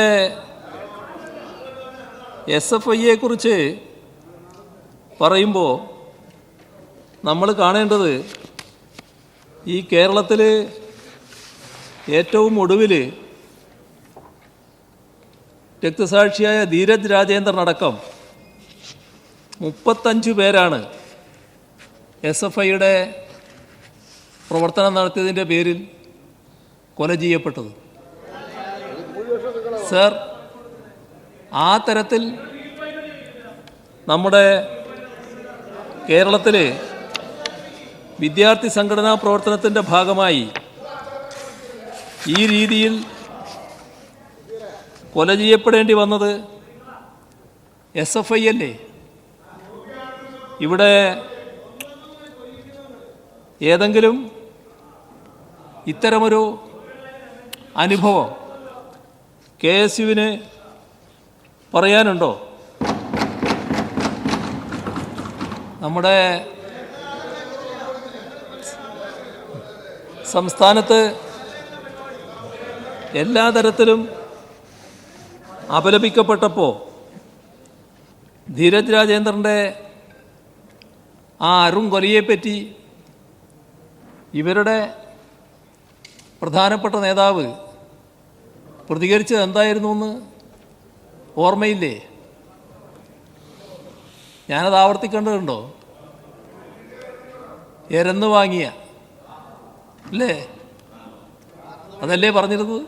SFIയെക്കുറിച്ച് പറയുമ്പോൾ നമ്മൾ കാണേണ്ടത് ഈ കേരളത്തിൽ ഏറ്റവും ഒടുവിൽ രക്തസാക്ഷിയായ ധീരജ് രാജേന്ദ്രനടക്കം 35 പേരാണ് SFIയുടെ പ്രവർത്തനം നടത്തിയതിൻ്റെ പേരിൽ കൊല ചെയ്യപ്പെട്ടത്. സർ, ആ തരത്തിൽ നമ്മുടെ കേരളത്തിൽ വിദ്യാർത്ഥി സംഘടനാ പ്രവർത്തനത്തിൻ്റെ ഭാഗമായി ഈ രീതിയിൽ കൊല ചെയ്യപ്പെടേണ്ടി വന്നത് SFI അല്ലേ? ഇവിടെ ഏതെങ്കിലും ഇത്തരമൊരു അനുഭവം KSUവിന് പറയാനുണ്ടോ? നമ്മുടെ സംസ്ഥാനത്ത് എല്ലാ തരത്തിലും അപലപിക്കപ്പെട്ടപ്പോൾ ധീരജ് രാജേന്ദ്രൻ്റെ ആ അരുൺ കൊലയെപ്പറ്റി ഇവരുടെ പ്രധാനപ്പെട്ട നേതാവ് പ്രതികരിച്ചത് എന്തായിരുന്നു എന്ന് ഓർമ്മയില്ലേ? ഞാനത് ആവർത്തിക്കേണ്ടതുണ്ടോ? എരന്ന് വാങ്ങിയ അല്ലേ, അതല്ലേ പറഞ്ഞിരുന്നത്?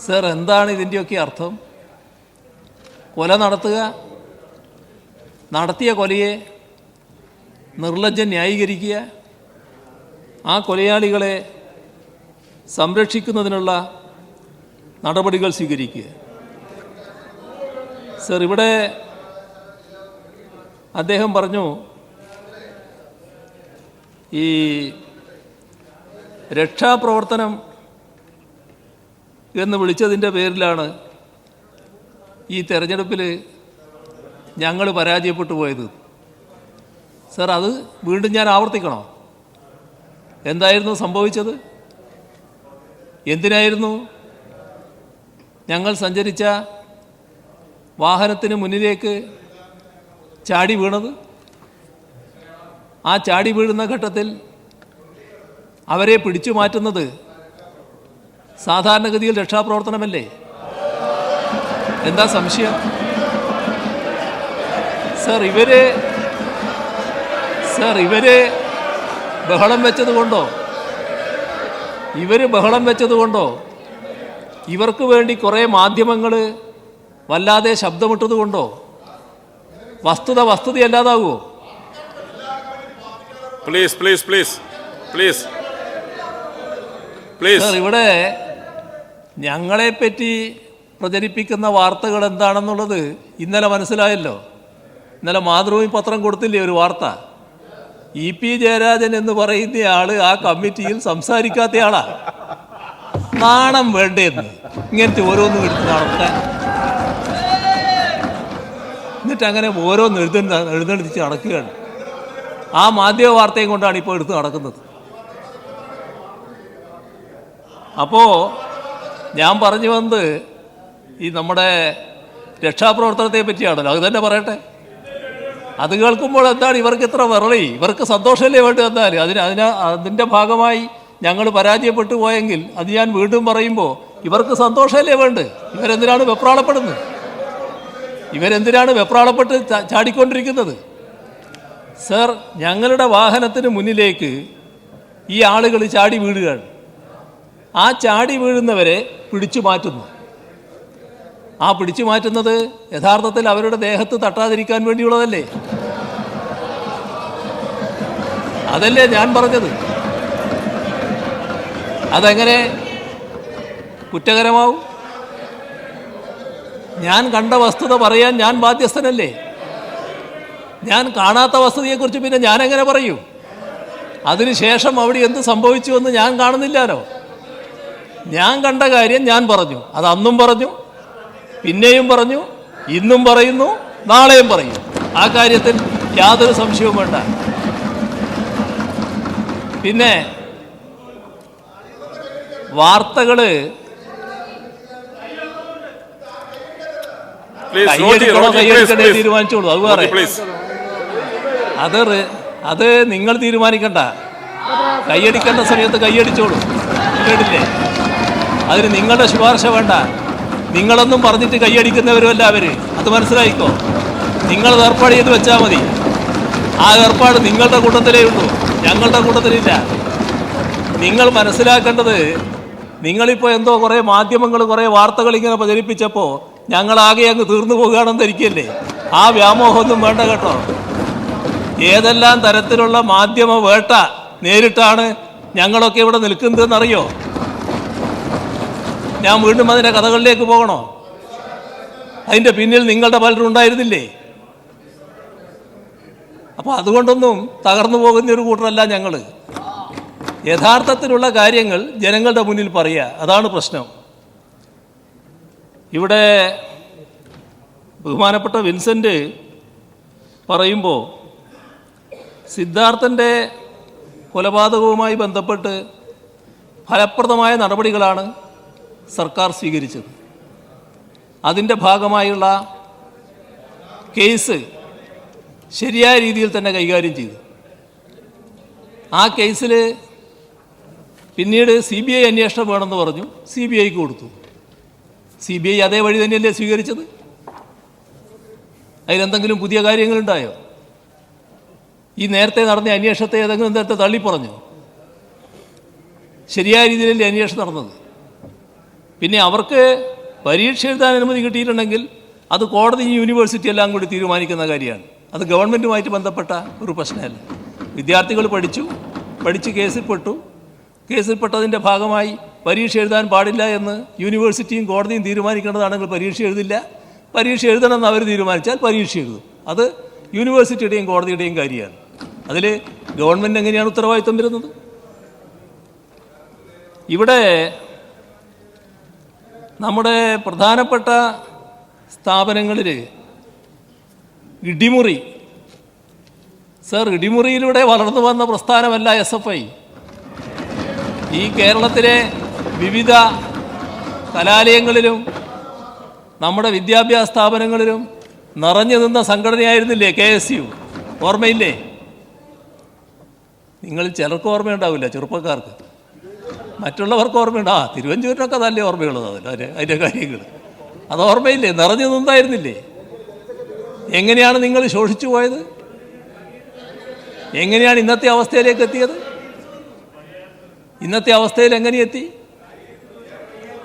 സർ, എന്താണ് ഇതിൻ്റെയൊക്കെ അർത്ഥം? കൊല നടത്തുക, നടത്തിയ കൊലയെ നിർലജ്ജം ന്യായീകരിക്കുക, ആ കൊലയാളികളെ സംരക്ഷിക്കുന്നതിനുള്ള നടപടികൾ സ്വീകരിക്കുക. സർ, ഇവിടെ അദ്ദേഹം പറഞ്ഞു ഈ രക്ഷാപ്രവർത്തനം എന്ന് വിളിച്ചതിൻ്റെ പേരിലാണ് ഈ തെരഞ്ഞെടുപ്പിൽ ഞങ്ങൾ പരാജയപ്പെട്ടു പോയത്. സർ, അത് വീണ്ടും ഞാൻ ആവർത്തിക്കണോ? എന്തായിരുന്നു സംഭവിച്ചത്? എന്തിനായിരുന്നു ഞങ്ങൾ സഞ്ചരിച്ച വാഹനത്തിന് മുന്നിലേക്ക് ചാടി വീണത്? ആ ചാടി വീഴുന്ന ഘട്ടത്തിൽ അവരെ പിടിച്ചു മാറ്റുന്നത് സാധാരണഗതിയിൽ രക്ഷാപ്രവർത്തനമല്ലേ? എന്താ സംശയം? സർ, ഇവര് ബഹളം വെച്ചതുകൊണ്ടോ ഇവർക്ക് വേണ്ടി കുറേ മാധ്യമങ്ങൾ വല്ലാതെ ശബ്ദമിട്ടതുകൊണ്ടോ വസ്തുതയല്ലാതാകുമോ? സർ, ഇവിടെ ഞങ്ങളെപ്പറ്റി പ്രചരിപ്പിക്കുന്ന വാർത്തകൾ എന്താണെന്നുള്ളത് ഇന്നലെ മനസ്സിലായല്ലോ. ഇന്നലെ മാതൃഭൂമി പത്രം കൊടുത്തില്ലേ ഒരു വാർത്ത? EP ജയരാജൻ എന്ന് പറയുന്ന ആള് ആ കമ്മിറ്റിയിൽ സംസാരിക്കാത്ത ആളാ. നാണം വേണ്ടേന്ന് ഇങ്ങനത്തെ ഓരോന്നും എടുത്ത് നടത്താൻ. എന്നിട്ട് അങ്ങനെ ഓരോന്ന് എഴുന്നേൽപ്പിച്ച് നടക്കുകയാണ്. ആ മാധ്യമ വാർത്തയും കൊണ്ടാണ് ഇപ്പോൾ എടുത്ത് നടക്കുന്നത്. അപ്പോൾ ഞാൻ പറഞ്ഞു വന്നത് ഈ നമ്മുടെ രക്ഷാപ്രവർത്തനത്തെ പറ്റിയാണല്ലോ. അത് തന്നെ പറയട്ടെ. അത് കേൾക്കുമ്പോൾ എന്താണ് ഇവർക്ക് ഇത്ര വിറളി? ഇവർക്ക് സന്തോഷമല്ലേ വേണ്ടി വന്നാൽ അതിൻ്റെ ഭാഗമായി ഞങ്ങൾ പരാജയപ്പെട്ടു പോയെങ്കിൽ അത് ഞാൻ വീണ്ടും പറയുമ്പോൾ ഇവർക്ക് സന്തോഷമല്ലേ വേണ്ട? ഇവരെന്തിനാണ് വെപ്രാളപ്പെട്ട് ചാടിക്കൊണ്ടിരിക്കുന്നത്? സർ, ഞങ്ങളുടെ വാഹനത്തിന് മുന്നിലേക്ക് ഈ ആളുകൾ ചാടി വീഴുകയാണ്. ആ ചാടി വീഴുന്നവരെ പിടിച്ചു മാറ്റുന്നു. ആ പിടിച്ചു മാറ്റുന്നത് യഥാർത്ഥത്തിൽ അവരുടെ ദേഹത്ത് തട്ടാതിരിക്കാൻ വേണ്ടിയുള്ളതല്ലേ? അതല്ലേ ഞാൻ പറഞ്ഞത്? അതെങ്ങനെ കുറ്റകരമാവും? ഞാൻ കണ്ട വസ്തുത പറയാൻ ഞാൻ ബാധ്യസ്ഥനല്ലേ? ഞാൻ കാണാത്ത വസ്തുതയെക്കുറിച്ച് പിന്നെ ഞാനെങ്ങനെ പറയൂ? അതിനുശേഷം അവിടെ എന്ത് സംഭവിച്ചുവെന്ന് ഞാൻ കാണുന്നില്ലല്ലോ. ഞാൻ കണ്ട കാര്യം ഞാൻ പറഞ്ഞു. അത് അന്നും പറഞ്ഞു, പിന്നെയും പറഞ്ഞു, ഇന്നും പറയുന്നു, നാളെയും പറയും. ആ കാര്യത്തിൽ യാതൊരു സംശയവും വേണ്ട. പിന്നെ വാർത്തകൾ കൈയടിക്കണ്ടേ തീരുമാനിച്ചോളൂ. അത് വേറെ. അത് നിങ്ങൾ തീരുമാനിക്കണ്ട. കൈയടിക്കേണ്ട സമയത്ത് കൈയടിച്ചോളൂ. കേട്ടില്ലേ? അതിന് നിങ്ങളുടെ ശുപാർശ വേണ്ട. നിങ്ങളൊന്നും പറഞ്ഞിട്ട് കൈയടിക്കുന്നവരുമല്ല അവർ. അത് മനസ്സിലായിക്കോ. നിങ്ങൾ ഏർപ്പാട് ചെയ്ത് വെച്ചാൽ മതി. ആ ഏർപ്പാട് നിങ്ങളുടെ കൂട്ടത്തിലേ ഉള്ളൂ, ഞങ്ങളുടെ കൂട്ടത്തിലില്ല. നിങ്ങൾ മനസ്സിലാക്കേണ്ടത്, നിങ്ങളിപ്പോൾ എന്തോ കുറേ മാധ്യമങ്ങൾ കുറേ വാർത്തകൾ ഇങ്ങനെ പ്രചരിപ്പിച്ചപ്പോൾ ഞങ്ങളാകെ അങ്ങ് തീർന്നു പോകുകയാണെന്ന് ധരിക്കല്ലേ? ആ വ്യാമോഹമൊന്നും വേണ്ട കേട്ടോ. ഏതെല്ലാം തരത്തിലുള്ള മാധ്യമ വേട്ട നേരിട്ടാണ് ഞങ്ങളൊക്കെ ഇവിടെ നിൽക്കുന്നതെന്നറിയോ? ഞാൻ വീണ്ടും അതിൻ്റെ കഥകളിലേക്ക് പോകണോ? അതിൻ്റെ പിന്നിൽ നിങ്ങളുടെ പലരും ഉണ്ടായിരുന്നില്ലേ? അപ്പോൾ അതുകൊണ്ടൊന്നും തകർന്നു പോകുന്ന ഒരു കൂട്ടരല്ല ഞങ്ങൾ. യഥാർത്ഥത്തിലുള്ള കാര്യങ്ങൾ ജനങ്ങളുടെ മുന്നിൽ പറയുക, അതാണ് പ്രശ്നം. ഇവിടെ ബഹുമാനപ്പെട്ട വിൻസെൻ്റ് പറയുമ്പോൾ സിദ്ധാർത്ഥൻ്റെ കൊലപാതകവുമായി ബന്ധപ്പെട്ട് ഫലപ്രദമായ നടപടികളാണ് സർക്കാർ സ്വീകരിച്ചത്. അതിൻ്റെ ഭാഗമായുള്ള കേസ് ശരിയായ രീതിയിൽ തന്നെ കൈകാര്യം ചെയ്തു. ആ കേസിൽ പിന്നീട് CBI അന്വേഷണം വേണമെന്ന് പറഞ്ഞു, CBIക്ക് കൊടുത്തു. CBI അതേ വഴി തന്നെയല്ലേ സ്വീകരിച്ചത്? അതിലെന്തെങ്കിലും പുതിയ കാര്യങ്ങളുണ്ടായോ? ഈ നേരത്തെ നടന്ന അന്വേഷണത്തെ ഏതെങ്കിലും നേരത്തെ തള്ളിപ്പറഞ്ഞു? ശരിയായ രീതിയിലല്ലേ അന്വേഷണം നടന്നത്? പിന്നെ അവർക്ക് പരീക്ഷ എഴുതാൻ അനുമതി കിട്ടിയിട്ടുണ്ടെങ്കിൽ അത് കോടതി യൂണിവേഴ്സിറ്റി എല്ലാം കൂടി തീരുമാനിക്കുന്ന കാര്യമാണ്. അത് ഗവൺമെൻറ്റുമായിട്ട് ബന്ധപ്പെട്ട ഒരു പ്രശ്നമല്ല. വിദ്യാർത്ഥികൾ പഠിച്ച് കേസിൽപ്പെട്ടതിൻ്റെ ഭാഗമായി പരീക്ഷ എഴുതാൻ പാടില്ല എന്ന് യൂണിവേഴ്സിറ്റിയും കോടതിയും തീരുമാനിക്കേണ്ടതാണെങ്കിൽ പരീക്ഷ എഴുതില്ല. പരീക്ഷ എഴുതണമെന്ന് അവർ തീരുമാനിച്ചാൽ പരീക്ഷ എഴുതും. അത് യൂണിവേഴ്സിറ്റിയുടെയും കോടതിയുടെയും കാര്യമാണ്. അതിൽ ഗവൺമെൻറ് എങ്ങനെയാണ് ഉത്തരവാദിത്വം വരുന്നത്? ഇവിടെ നമ്മുടെ പ്രധാനപ്പെട്ട സ്ഥാപനങ്ങളിൽ ഇടിമുറി, സർ, ഇടിമുറിയിലൂടെ വളർന്നു വന്ന പ്രസ്ഥാനമല്ല SFI. ഈ കേരളത്തിലെ വിവിധ കലാലയങ്ങളിലും നമ്മുടെ വിദ്യാഭ്യാസ സ്ഥാപനങ്ങളിലും നിറഞ്ഞു നിന്ന സംഘടനയായിരുന്നില്ലേ KSU? ഓർമ്മയില്ലേ? നിങ്ങളിൽ ചിലർക്ക് ഓർമ്മയുണ്ടാവില്ല, ചെറുപ്പക്കാർക്ക്. മറ്റുള്ളവർക്ക് ഓർമ്മയുണ്ട്. തിരുവഞ്ചൂരിനൊക്കെ നല്ല ഓർമ്മയുള്ളത് അതിൻ്റെ കാര്യങ്ങൾ. അത് ഓർമ്മയില്ലേ? നിറഞ്ഞു നിന്നായിരുന്നില്ലേ? എങ്ങനെയാണ് നിങ്ങൾ ശോഷിച്ചു പോയത്? എങ്ങനെയാണ് ഇന്നത്തെ അവസ്ഥയിലേക്ക് എത്തിയത്? ഇന്നത്തെ അവസ്ഥയിൽ എങ്ങനെ എത്തി?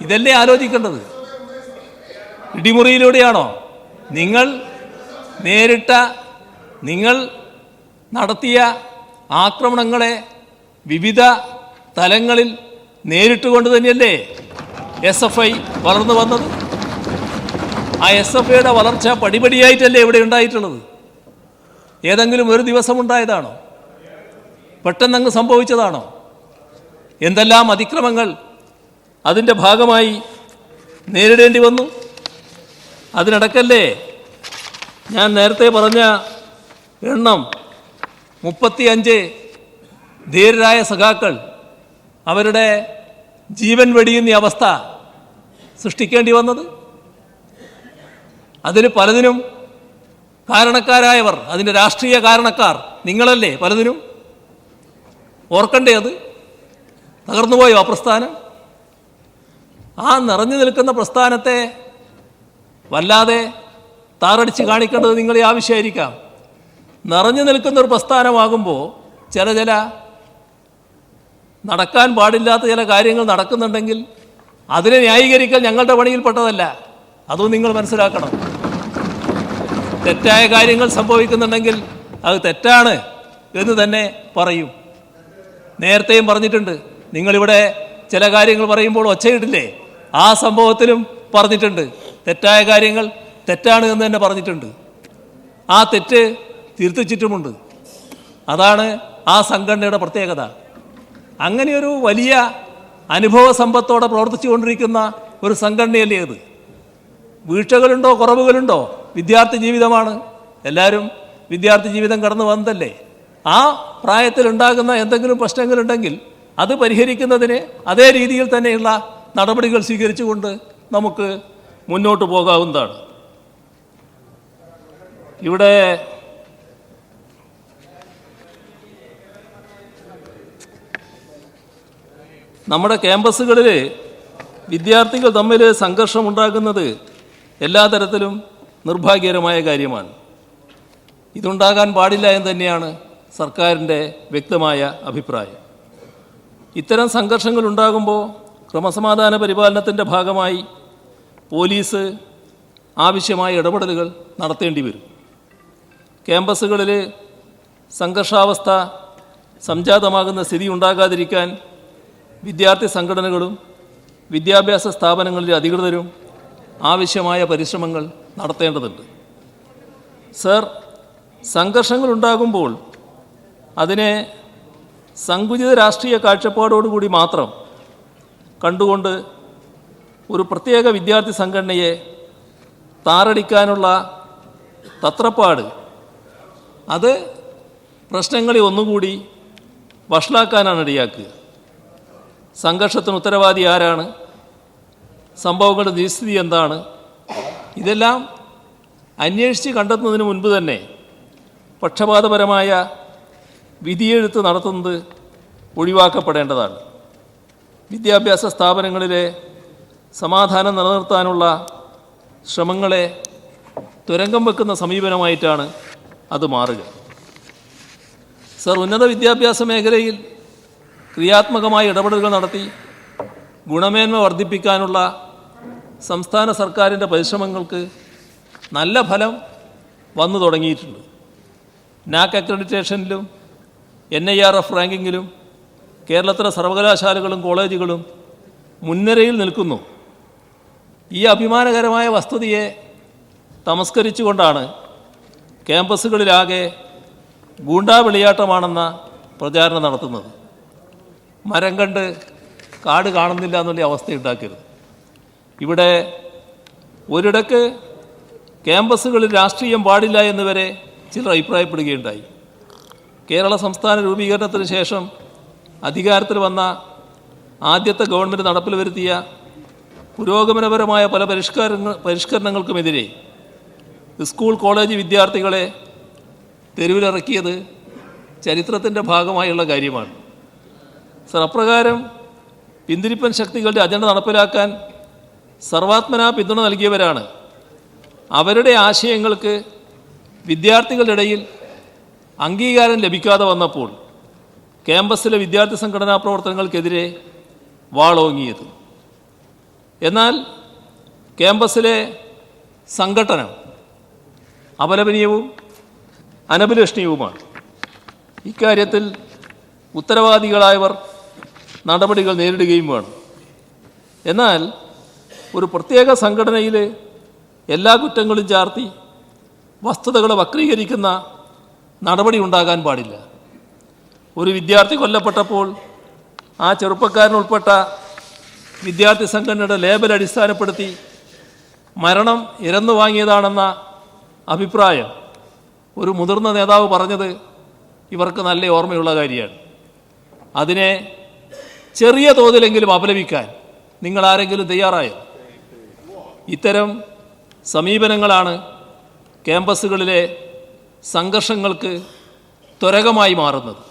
ഇതല്ലേ ആലോചിക്കേണ്ടത്. ഇടിമുറിയിലൂടെയാണോ? നിങ്ങൾ നടത്തിയ ആക്രമണങ്ങളെ വിവിധ തലങ്ങളിൽ നേരിട്ടുകൊണ്ട് തന്നെയല്ലേ SFI വളർന്നു വന്നത്? ആ SFIയുടെ വളർച്ച പടിപടിയായിട്ടല്ലേ ഇവിടെ ഉണ്ടായിട്ടുള്ളത്? ഏതെങ്കിലും ഒരു ദിവസം ഉണ്ടായതാണോ? പെട്ടെന്നങ്ങ് സംഭവിച്ചതാണോ? എന്തെല്ലാം അതിക്രമങ്ങൾ അതിൻ്റെ ഭാഗമായി നേരിടേണ്ടി വന്നു. അതിനിടക്കല്ലേ ഞാൻ നേരത്തെ പറഞ്ഞ എണ്ണം 35 ധീരരായ സഖാക്കൾ അവരുടെ ജീവൻ വെടിയുന്ന അവസ്ഥ സൃഷ്ടിക്കേണ്ടി വന്നത്. അതിന് പലതിനും കാരണക്കാരായവർ, അതിൻ്റെ രാഷ്ട്രീയ കാരണക്കാർ നിങ്ങളല്ലേ പലതിനും. ഓർക്കണ്ടേ? അത് തകർന്നുപോയോ ആ പ്രസ്ഥാനം? ആ നിറഞ്ഞു നിൽക്കുന്ന പ്രസ്ഥാനത്തെ വല്ലാതെ താറടിച്ച് കാണിക്കേണ്ടത് നിങ്ങളെ ആവശ്യമായിരിക്കാം. നിറഞ്ഞു നിൽക്കുന്ന ഒരു പ്രസ്ഥാനമാകുമ്പോൾ ചില നടക്കാൻ പാടില്ലാത്ത ചില കാര്യങ്ങൾ നടക്കുന്നുണ്ടെങ്കിൽ അതിനെ ന്യായീകരിക്കൽ ഞങ്ങളുടെ പണിയിൽപ്പെട്ടതല്ല. അതും നിങ്ങൾ മനസ്സിലാക്കണം. തെറ്റായ കാര്യങ്ങൾ സംഭവിക്കുന്നുണ്ടെങ്കിൽ അത് തെറ്റാണ് എന്ന് തന്നെ പറയും. നേരത്തെയും പറഞ്ഞിട്ടുണ്ട്. നിങ്ങളിവിടെ ചില കാര്യങ്ങൾ പറയുമ്പോൾ ഒച്ചയിട്ടില്ലേ? ആ സംഭവത്തിലും പറഞ്ഞിട്ടുണ്ട്. തെറ്റായ കാര്യങ്ങൾ തെറ്റാണ് എന്ന് തന്നെ പറഞ്ഞിട്ടുണ്ട്. ആ തെറ്റ് തിരുത്തിച്ചിട്ടുമുണ്ട്. അതാണ് ആ സംഘടനയുടെ പ്രത്യേകത. അങ്ങനെയൊരു വലിയ അനുഭവ സമ്പത്തോടെ പ്രവർത്തിച്ചു കൊണ്ടിരിക്കുന്ന ഒരു സംഘടനയല്ലേ അത്. വീഴ്ചകളുണ്ടോ, കുറവുകളുണ്ടോ? വിദ്യാർത്ഥി ജീവിതമാണ്. എല്ലാവരും വിദ്യാർത്ഥി ജീവിതം കടന്നു വന്നതല്ലേ. ആ പ്രായത്തിലുണ്ടാകുന്ന എന്തെങ്കിലും പ്രശ്നങ്ങളുണ്ടെങ്കിൽ അത് പരിഹരിക്കുന്നതിന് അതേ രീതിയിൽ തന്നെയുള്ള നടപടികൾ സ്വീകരിച്ചുകൊണ്ട് നമുക്ക് മുന്നോട്ട് പോകാവുന്നതാണ്. ഇവിടെ നമ്മുടെ ക്യാമ്പസുകളിൽ വിദ്യാർത്ഥികൾ തമ്മിൽ സംഘർഷമുണ്ടാകുന്നത് എല്ലാ തരത്തിലും നിർഭാഗ്യകരമായ കാര്യമാണ്. ഇതുണ്ടാകാൻ പാടില്ല എന്ന് തന്നെയാണ് സർക്കാരിൻ്റെ വ്യക്തമായ അഭിപ്രായം. ഇത്തരം സംഘർഷങ്ങൾ ഉണ്ടാകുമ്പോൾ ക്രമസമാധാന പരിപാലനത്തിൻ്റെ ഭാഗമായി പോലീസ് ആവശ്യമായ ഇടപെടലുകൾ നടത്തേണ്ടി വരും. ക്യാമ്പസുകളിൽ സംഘർഷാവസ്ഥ സംജാതമാകുന്ന സ്ഥിതി ഉണ്ടാകാതിരിക്കാൻ വിദ്യാർത്ഥി സംഘടനകളും വിദ്യാഭ്യാസ സ്ഥാപനങ്ങളിലെ അധികൃതരും ആവശ്യമായ പരിശ്രമങ്ങൾ നടത്തേണ്ടതുണ്ട്. സർ, സംഘർഷങ്ങൾ ഉണ്ടാകുമ്പോൾ അതിനെ സങ്കുചിത രാഷ്ട്രീയ കാഴ്ചപ്പാടോടുകൂടി മാത്രം കണ്ടുകൊണ്ട് ഒരു പ്രത്യേക വിദ്യാർത്ഥി സംഘടനയെ താറടിക്കാനുള്ള തത്രപ്പാട്, അത് പ്രശ്നങ്ങളെ ഒന്നുകൂടി വഷളാക്കാനാണ് ഇടയാക്കുക. സംഘർഷത്തിന് ഉത്തരവാദി ആരാണ്? സംഭവങ്ങളുടെ നിജസ്ഥിതി എന്താണ്? ഇതെല്ലാം അന്വേഷിച്ച് കണ്ടെത്തുന്നതിന് മുൻപ് തന്നെ പക്ഷപാതപരമായ വിധിയെഴുത്ത് നടത്തുന്നത് ഒഴിവാക്കപ്പെടേണ്ടതാണ്. വിദ്യാഭ്യാസ സ്ഥാപനങ്ങളിലെ സമാധാനം നിലനിർത്താനുള്ള ശ്രമങ്ങളെ തുരങ്കം വെക്കുന്ന സമീപനമായിട്ടാണ് അത് മാറുക. സർ, ഉന്നത വിദ്യാഭ്യാസ മേഖലയിൽ ക്രിയാത്മകമായ ഇടപെടലുകൾ നടത്തി ഗുണമേന്മ വർദ്ധിപ്പിക്കാനുള്ള സംസ്ഥാന സർക്കാരിൻ്റെ പരിശ്രമങ്ങൾക്ക് നല്ല ഫലം വന്നു തുടങ്ങിയിട്ടുണ്ട്. NAAC അക്രഡിറ്റേഷനിലും NIRF റാങ്കിങ്ങിലും കേരളത്തിലെ സർവകലാശാലകളും കോളേജുകളും മുൻനിരയിൽ നിൽക്കുന്നു. ഈ അഭിമാനകരമായ വസ്തുതയെ തമസ്കരിച്ചുകൊണ്ടാണ് ക്യാമ്പസുകളിലാകെ ഗൂണ്ടാ വിളയാട്ടമാണെന്ന പ്രചാരണം നടത്തുന്നത്. മരം കണ്ട് കാട് കാണുന്നില്ല എന്നുള്ള അവസ്ഥയുണ്ടാക്കരുത്. ഇവിടെ ഒരിടക്ക് ക്യാമ്പസുകളിൽ രാഷ്ട്രീയം പാടില്ല എന്ന് വരെ ചിലർ അഭിപ്രായപ്പെടുകയുണ്ടായി. കേരള സംസ്ഥാന രൂപീകരണത്തിന് ശേഷം അധികാരത്തിൽ വന്ന ആദ്യത്തെ ഗവൺമെൻറ് നടപ്പിൽ വരുത്തിയ പുരോഗമനപരമായ പല പരിഷ്കരണങ്ങൾക്കുമെതിരെ സ്കൂൾ കോളേജ് വിദ്യാർത്ഥികളെ തെരുവിലിറക്കിയത് ചരിത്രത്തിൻ്റെ ഭാഗമായുള്ള കാര്യമാണ്. സർ, അപ്രകാരം പിന്തിരിപ്പൻ ശക്തികളുടെ അജണ്ട നടപ്പിലാക്കാൻ സർവാത്മനാ പിന്തുണ നൽകിയവരാണ്. അവരുടെ ആശയങ്ങൾക്ക് വിദ്യാർത്ഥികളുടെ ഇടയിൽ അംഗീകാരം ലഭിക്കാതെ വന്നപ്പോൾ ക്യാമ്പസിലെ വിദ്യാർത്ഥി സംഘടനാ പ്രവർത്തനങ്ങൾക്കെതിരെ വാളോങ്ങിയത്. എന്നാൽ ക്യാമ്പസിലെ സംഘടന അപലപനീയവും അനഭിലഷണീയവുമാണ്. ഇക്കാര്യത്തിൽ ഉത്തരവാദികളായവർ നടപടികൾ നേരിടുകയും വേണം. എന്നാൽ ഒരു പ്രത്യേക സംഘടനയിൽ എല്ലാ കുറ്റങ്ങളും ചാർത്തി വസ്തുതകളെ വക്രീകരിക്കുന്ന നടപടി ഉണ്ടാകാൻ പാടില്ല. ഒരു വിദ്യാർത്ഥി കൊല്ലപ്പെട്ടപ്പോൾ ആ ചെറുപ്പക്കാരനുൾപ്പെട്ട വിദ്യാർത്ഥി സംഘടനയുടെ ലേബൽ അടിസ്ഥാനപ്പെടുത്തി മരണം ഇരന്നു വാങ്ങിയതാണെന്ന അഭിപ്രായം ഒരു മുതിർന്ന നേതാവ് പറഞ്ഞത് ഇവർക്ക് നല്ല ഓർമ്മയുള്ള കാര്യമാണ്. അതിനെ ചെറിയ തോതിലെങ്കിലും അപലപിക്കാൻ നിങ്ങൾ ആരെങ്കിലും തയ്യാറായോ? ഇത്തരം സമീപനങ്ങളാണ് ക്യാമ്പസുകളിലെ സംഘർഷങ്ങൾക്ക് ത്വരകമായി മാറുന്നത്.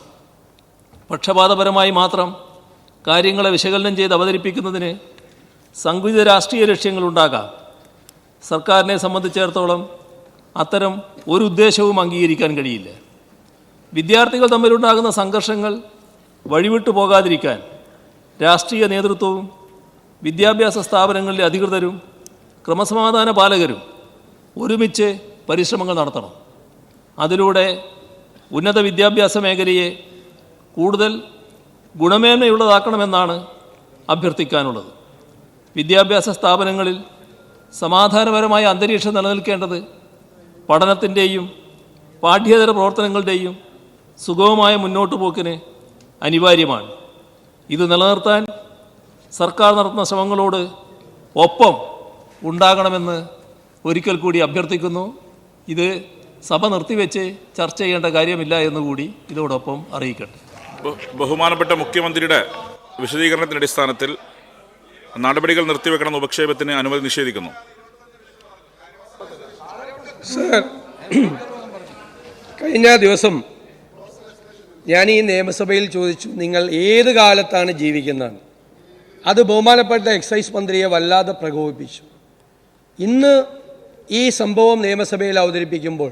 പക്ഷപാതപരമായി മാത്രം കാര്യങ്ങളെ വിശകലനം ചെയ്ത് അവതരിപ്പിക്കുന്നതിന് സങ്കുചിത രാഷ്ട്രീയ ലക്ഷ്യങ്ങളുണ്ടാകാം. സർക്കാരിനെ സംബന്ധിച്ചിടത്തോളം അത്തരം ഒരു ഉദ്ദേശവും അംഗീകരിക്കാൻ കഴിയില്ല. വിദ്യാർത്ഥികൾ തമ്മിലുണ്ടാകുന്ന സംഘർഷങ്ങൾ വഴിവിട്ടു പോകാതിരിക്കാൻ രാഷ്ട്രീയ നേതൃത്വവും വിദ്യാഭ്യാസ സ്ഥാപനങ്ങളിലെ അധികൃതരും ക്രമസമാധാന പാലകരും ഒരുമിച്ച് പരിശ്രമങ്ങൾ നടത്തണം. അതിലൂടെ ഉന്നത വിദ്യാഭ്യാസ മേഖലയെ കൂടുതൽ ഗുണമേന്മയുള്ളതാക്കണമെന്നാണ് അഭ്യർത്ഥിക്കാനുള്ളത്. വിദ്യാഭ്യാസ സ്ഥാപനങ്ങളിൽ സമാധാനപരമായ അന്തരീക്ഷം നിലനിൽക്കേണ്ടത് പഠനത്തിൻ്റെയും പാഠ്യേതര പ്രവർത്തനങ്ങളുടെയും സുഗമമായ മുന്നോട്ടു പോക്കിന് അനിവാര്യമാണ്. ഇത് നിലനിർത്താൻ സർക്കാർ നടത്തുന്ന ശ്രമങ്ങളോട് ഒപ്പം ഉണ്ടാകണമെന്ന് ഒരിക്കൽ കൂടി അഭ്യർത്ഥിക്കുന്നു. ഇത് സഭ നിർത്തിവെച്ച് ചർച്ച ചെയ്യേണ്ട കാര്യമില്ല എന്നുകൂടി ഇതോടൊപ്പം അറിയിക്കട്ടെ. ബഹുമാനപ്പെട്ട മുഖ്യമന്ത്രിയുടെ വിശദീകരണത്തിന്റെ അടിസ്ഥാനത്തിൽ നടപടികൾ നിർത്തിവെക്കണമെന്ന ഉപക്ഷേപത്തിന് അനുമതി നിഷേധിക്കുന്നു. സർ, കഴിഞ്ഞ ദിവസം ഞാൻ ഈ നിയമസഭയിൽ ചോദിച്ചു, നിങ്ങൾ ഏത് കാലത്താണ് ജീവിക്കുന്നത്? അത് ബഹുമാനപ്പെട്ട എക്സൈസ് മന്ത്രിയെ വല്ലാതെ പ്രകോപിപ്പിച്ചു. ഇന്ന് ഈ സംഭവം നിയമസഭയിൽ അവതരിപ്പിക്കുമ്പോൾ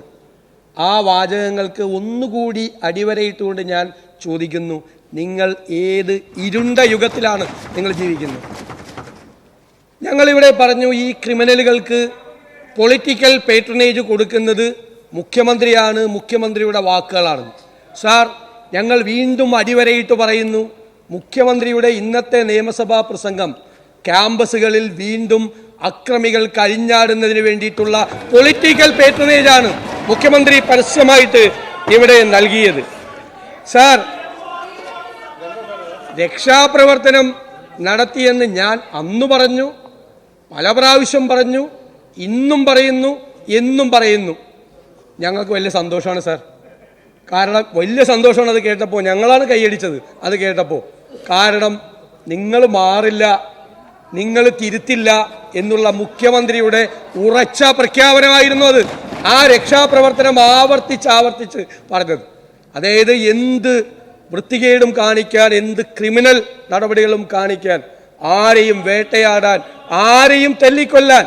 ആ വാചകങ്ങൾക്ക് ഒന്നുകൂടി അടിവരയിട്ടുകൊണ്ട് ഞാൻ ചോദിക്കുന്നു, നിങ്ങൾ ഏത് ഇരുണ്ട യുഗത്തിലാണ് നിങ്ങൾ ജീവിക്കുന്നത്? ഞങ്ങളിവിടെ പറഞ്ഞു, ഈ ക്രിമിനലുകൾക്ക് പൊളിറ്റിക്കൽ പേട്രണേജ് കൊടുക്കുന്നത് മുഖ്യമന്ത്രിയാണ്, മുഖ്യമന്ത്രിയുടെ വാക്കുകളാണ്. സാർ, ഞങ്ങൾ വീണ്ടും അടിവരയിട്ട് പറയുന്നു, മുഖ്യമന്ത്രിയുടെ ഇന്നത്തെ നിയമസഭാ പ്രസംഗം ക്യാമ്പസുകളിൽ വീണ്ടും അക്രമികൾ കഴിഞ്ഞാടുന്നതിന് വേണ്ടിയിട്ടുള്ള പൊളിറ്റിക്കൽ പേട്രണേജാണ് മുഖ്യമന്ത്രി പരസ്യമായിട്ട് ഇവിടെ നൽകിയത്. സാർ, രക്ഷാപ്രവർത്തനം നടത്തിയെന്ന് ഞാൻ അന്ന് പറഞ്ഞു, പല പ്രാവശ്യം പറഞ്ഞു, ഇന്നും പറയുന്നു, എന്നും പറയുന്നു. ഞങ്ങൾക്ക് വലിയ സന്തോഷമാണ് സാർ. കാരണം വലിയ സന്തോഷമാണ് അത് കേട്ടപ്പോൾ. ഞങ്ങളാണ് കൈയടിച്ചത് അത് കേട്ടപ്പോൾ. കാരണം നിങ്ങൾ മാറില്ല, നിങ്ങൾ തിരുത്തില്ല എന്നുള്ള മുഖ്യമന്ത്രിയുടെ ഉറച്ച പ്രഖ്യാപനമായിരുന്നു അത്. ആ രക്ഷാപ്രവർത്തനം ആവർത്തിച്ച് പറഞ്ഞത്. അതായത് എന്ത് വൃത്തികേടും കാണിക്കാൻ, എന്ത് ക്രിമിനൽ നടപടികളും കാണിക്കാൻ, ആരെയും വേട്ടയാടാൻ, ആരെയും തല്ലിക്കൊല്ലാൻ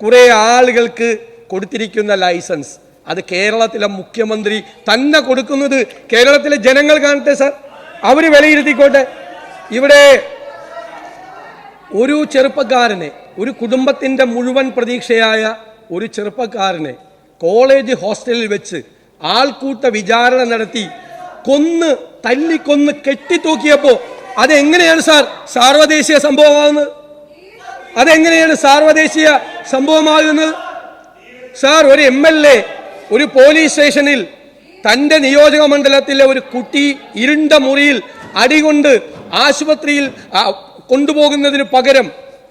കുറേ ആളുകൾക്ക് കൊടുത്തിരിക്കുന്ന ലൈസൻസ് അത് കേരളത്തിലെ മുഖ്യമന്ത്രി തന്നെ കൊടുക്കുന്നത് കേരളത്തിലെ ജനങ്ങൾ കാണട്ടെ സാർ, അവർ വിലയിരുത്തിക്കോട്ടെ. ഇവിടെ ഒരു ചെറുപ്പക്കാരനെ, ഒരു കുടുംബത്തിൻ്റെ മുഴുവൻ പ്രതീക്ഷയായ ഒരു ചെറുപ്പക്കാരനെ കോളേജ് ഹോസ്റ്റലിൽ വെച്ച് ആൾക്കൂട്ട വിചാരണ നടത്തി തല്ലിക്കൊന്ന് കെട്ടിത്തൂക്കിയപ്പോൾ അതെങ്ങനെയാണ് സാർ സാർവദേശീയ സംഭവമാകുന്നത്? അതെങ്ങനെയാണ് സാർവദേശീയ സംഭവമാകുന്നത്? സാർ, ഒരു MLA ഒരു പോലീസ് സ്റ്റേഷനിൽ തൻ്റെ നിയോജക മണ്ഡലത്തിലെ ഒരു കുട്ടി ഇരുണ്ട മുറിയിൽ അടികൊണ്ട് ആശുപത്രിയിൽ കൊണ്ടുപോകുന്നതിന് പകരം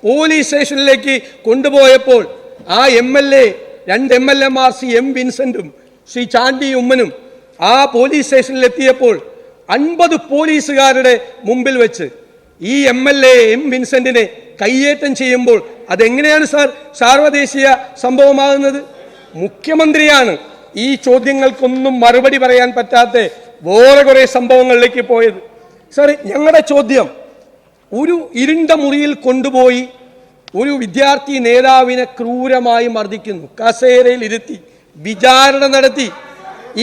പോലീസ് സ്റ്റേഷനിലേക്ക് കൊണ്ടുപോയപ്പോൾ ആ MLA, 2 MLAമാർ ശ്രീ M. വിൻസെന്റും ശ്രീ ചാണ്ടി ഉമ്മനും ആ പോലീസ് സ്റ്റേഷനിലെത്തിയപ്പോൾ 50 പോലീസുകാരുടെ മുമ്പിൽ വെച്ച് ഈ MLA M. വിൻസെന്റിനെ കയ്യേറ്റം ചെയ്യുമ്പോൾ അതെങ്ങനെയാണ് സാർ സാർവദേശീയ സംഭവമാകുന്നത്? മുഖ്യമന്ത്രിയാണ് ഈ ചോദ്യങ്ങൾക്കൊന്നും മറുപടി പറയാൻ പറ്റാത്ത വേറെ കുറെ സംഭവങ്ങളിലേക്ക് പോയത്. സാർ, ഞങ്ങളുടെ ചോദ്യം, ഒരു ഇരുണ്ട മുറിയിൽ കൊണ്ടുപോയി ഒരു വിദ്യാർത്ഥി നേതാവിനെ ക്രൂരമായി മർദ്ദിക്കുന്നു, കസേരയിൽ ഇരുത്തി വിചാരണ നടത്തി.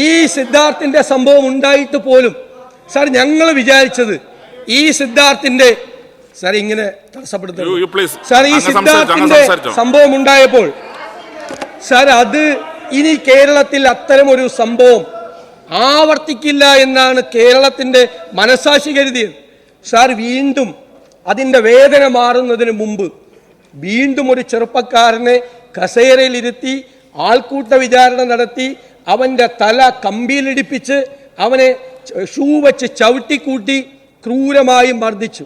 ഈ സിദ്ധാർത്ഥിന്റെ സംഭവം ഉണ്ടായിട്ട് പോലും സാർ ഞങ്ങൾ വിചാരിച്ചത് ഈ സിദ്ധാർത്ഥിന്റെ സാർ ഇങ്ങനെ തടസ്സപ്പെടുത്തുന്നു. സാർ, ഈ സിദ്ധാർത്ഥിന്റെ സംഭവം ഉണ്ടായപ്പോൾ സാർ അത് ഇനി കേരളത്തിൽ അത്തരം ഒരു സംഭവം ആവർത്തിക്കില്ല എന്നാണ് കേരളത്തിന്റെ മനസാക്ഷി കരുതിയത്. സാർ, വീണ്ടും അതിന്റെ വേദന മാറുന്നതിന് മുമ്പ് വീണ്ടും ഒരു ചെറുപ്പക്കാരനെ കസേരയിലിരുത്തി ആൾക്കൂട്ട വിചാരണ നടത്തി അവന്റെ തല കമ്പിയിലിടിപ്പിച്ച് അവനെ ഷൂ വെച്ച് ചവിട്ടിക്കൂട്ടി ക്രൂരമായി മർദ്ദിച്ചു.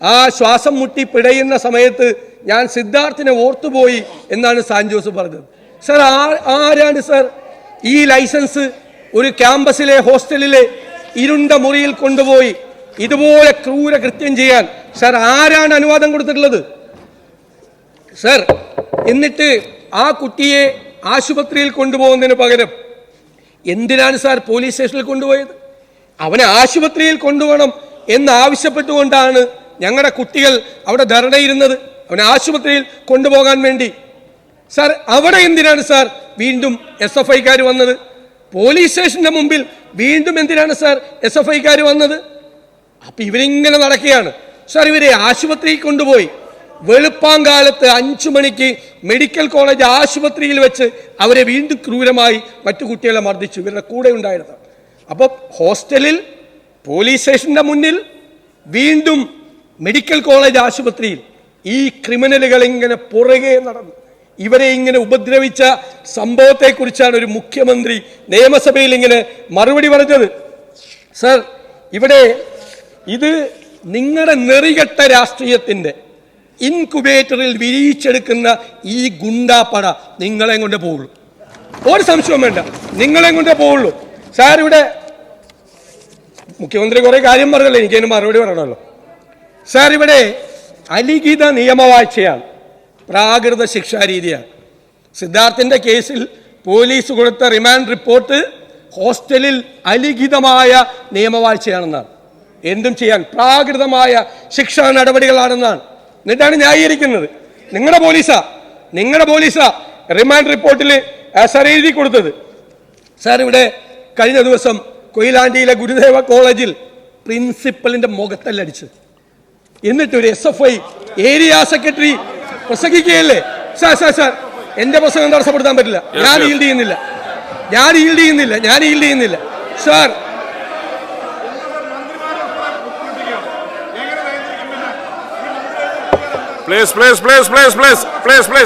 ആ ശ്വാസം മുട്ടി പിടയുന്ന സമയത്ത് ഞാൻ സിദ്ധാർത്ഥിനെ ഓർത്തുപോയി എന്നാണ് സാൻജോസ് പറഞ്ഞത്. സാർ, ആരാണ് സാർ ഈ ലൈസൻസ് ഒരു ക്യാമ്പസിലെ ഹോസ്റ്റലിലെ ഇരുണ്ട മുറിയിൽ കൊണ്ടുപോയി ഇതുപോലെ ക്രൂര കൃത്യം ചെയ്യാൻ സാർ ആരാണ് അനുവാദം കൊടുത്തിട്ടുള്ളത്? സാർ, എന്നിട്ട് ആ കുട്ടിയെ ആശുപത്രിയിൽ കൊണ്ടുപോകുന്നതിന് പകരം എന്തിനാണ് സാർ പോലീസ് സ്റ്റേഷനിൽ കൊണ്ടുപോയത്? അവനെ ആശുപത്രിയിൽ കൊണ്ടുപോകണം എന്നാവശ്യപ്പെട്ടുകൊണ്ടാണ് ഞങ്ങളുടെ കുട്ടികൾ അവിടെ ധർണയിരുന്നത്, അവനെ ആശുപത്രിയിൽ കൊണ്ടുപോകാൻ വേണ്ടി. സാർ, അവിടെ എന്തിനാണ് സാർ വീണ്ടും SFIക്കാർ വന്നത്? പോലീസ് സ്റ്റേഷന്റെ മുമ്പിൽ വീണ്ടും എന്തിനാണ് സാർ SFIക്കാർ വന്നത്? അപ്പൊ ഇവരിങ്ങനെ നടക്കുകയാണ് സാർ. ഇവരെ ആശുപത്രിയിൽ കൊണ്ടുപോയി വെളുപ്പാങ്കാലത്ത് 5 മണിക്ക് മെഡിക്കൽ കോളേജ് ആശുപത്രിയിൽ വെച്ച് അവരെ വീണ്ടും ക്രൂരമായി മറ്റു കുട്ടികളെ മർദ്ദിച്ചു, ഇവരുടെ കൂടെ ഉണ്ടായിരുന്നത്. അപ്പോൾ ഹോസ്റ്റലിൽ, പോലീസ് സ്റ്റേഷന്റെ മുന്നിൽ, വീണ്ടും മെഡിക്കൽ കോളേജ് ആശുപത്രിയിൽ ഈ ക്രിമിനലുകൾ ഇങ്ങനെ പുറകെ നടന്നു ഇവരെ ഇങ്ങനെ ഉപദ്രവിച്ച സംഭവത്തെക്കുറിച്ചാണ് ഒരു മുഖ്യമന്ത്രി നിയമസഭയിൽ ഇങ്ങനെ മറുപടി പറഞ്ഞത്. സർ, ഇവിടെ ഇത് നിങ്ങളുടെ നെറികെട്ട രാഷ്ട്രീയത്തിന്റെ ഇൻകുബേറ്ററിൽ വിരിയിച്ചെടുക്കുന്ന ഈ ഗുണ്ടാപ്പട നിങ്ങളെ കൊണ്ടേ പോവുള്ളൂ, ഒരു സംശയവും വേണ്ട, നിങ്ങളെ കൊണ്ടേ പോവുള്ളൂ. സാർ, ഇവിടെ മുഖ്യമന്ത്രി കുറെ കാര്യം പറഞ്ഞല്ലോ, എനിക്കതിന് മറുപടി പറയണമല്ലോ. സാർ, ഇവിടെ അലിഖിത നിയമവാഴ്ചയാണ്, പ്രാകൃത ശിക്ഷാരീതിയാണ്. സിദ്ധാർത്ഥിന്റെ കേസിൽ പോലീസ് കൊടുത്ത റിമാൻഡ് റിപ്പോർട്ട് ഹോസ്റ്റലിൽ അലിഖിതമായ നിയമവാഴ്ചയാണെന്നാണ്, എന്തും ചെയ്യാൻ പ്രാകൃതമായ ശിക്ഷാ നടപടികളാണെന്നാണ്. എന്നിട്ടാണ് ന്യായീകരിക്കുന്നത്. നിങ്ങളുടെ പോലീസാ റിമാൻഡ് റിപ്പോർട്ടിൽ സാർ എഴുതി കൊടുത്തത്. സാർ, ഇവിടെ കഴിഞ്ഞ ദിവസം കൊയിലാണ്ടിയിലെ ഗുരുദേവ കോളേജിൽ പ്രിൻസിപ്പലിന്റെ മുഖത്തല്ലടിച്ച്, എന്നിട്ട് ഒരു SFI ഏരിയ സെക്രട്ടറി പ്രസംഗിക്കുകയല്ലേ. സാർ, എന്റെ പ്രസംഗം തടസ്സപ്പെടുത്താൻ പറ്റില്ല, ഞാൻ ഈൽഡ് ചെയ്യുന്നില്ല. സാർ,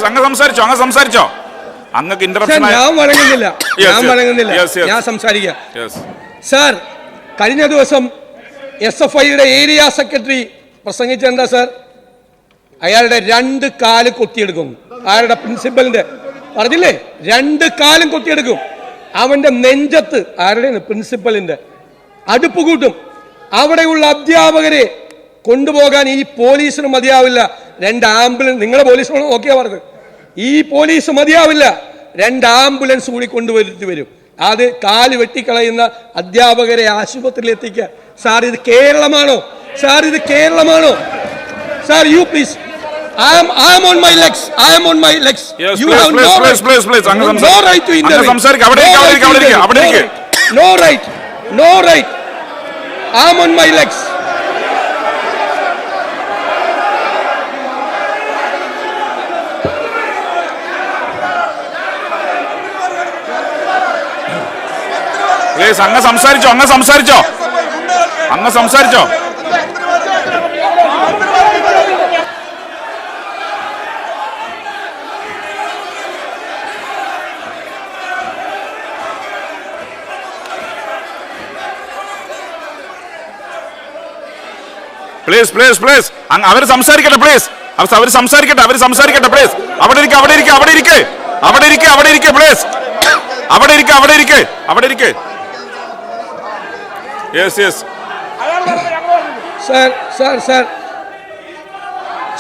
അങ്ങ് സംസാരിച്ചോ. അങ്ങക്ക് ഇന്ററപ്ഷൻ. ഞാൻ വഴങ്ങുന്നില്ല, ഞാൻ സംസാരിക്കാം. സാർ, കഴിഞ്ഞ ദിവസം SFIയുടെ ഏരിയ സെക്രട്ടറി പ്രസംഗിച്ച എന്താ സാർ? അയാളുടെ 2 കാല് കൊത്തിയെടുക്കുന്നു. ആരുടെ? പ്രിൻസിപ്പലിന്റെ. പറഞ്ഞില്ലേ, 2 കാലും കൊത്തിയെടുക്കും. അവന്റെ നെഞ്ചത്ത്, ആരുടെ? പ്രിൻസിപ്പലിന്റെ. അടുപ്പ് കൂട്ടും. അവിടെയുള്ള അധ്യാപകരെ കൊണ്ടുപോകാൻ ഈ പോലീസിന് മതിയാവില്ല 2 ആംബുലൻസ്. നിങ്ങളെ പോലീസിനോട് നോക്കിയാ പറഞ്ഞത്, ഈ പോലീസ് മതിയാവില്ല, 2 ആംബുലൻസ് കൂടി കൊണ്ടുവരുത്തി വരും. അത് കാല് വെട്ടിക്കളയുന്ന അധ്യാപകരെ ആശുപത്രിയിൽ എത്തിക്കുക. സാർ, ഇത് കേരളമാണോ? Sir, you please. I am on my legs. Yes, You please, have please, no please, right. please, please. No right to intervene. No right. I am on my legs. Please, അങ്ങ് സംസാരിച്ചോ. Please അവർ സംസാരിക്കട്ടെ. Please, അവർ സംസാരിക്കട്ടെ. Please, അവിടെ ഇരിക്കെ. Please, അവിടെ ഇരിക്കെ. Yes. Sir,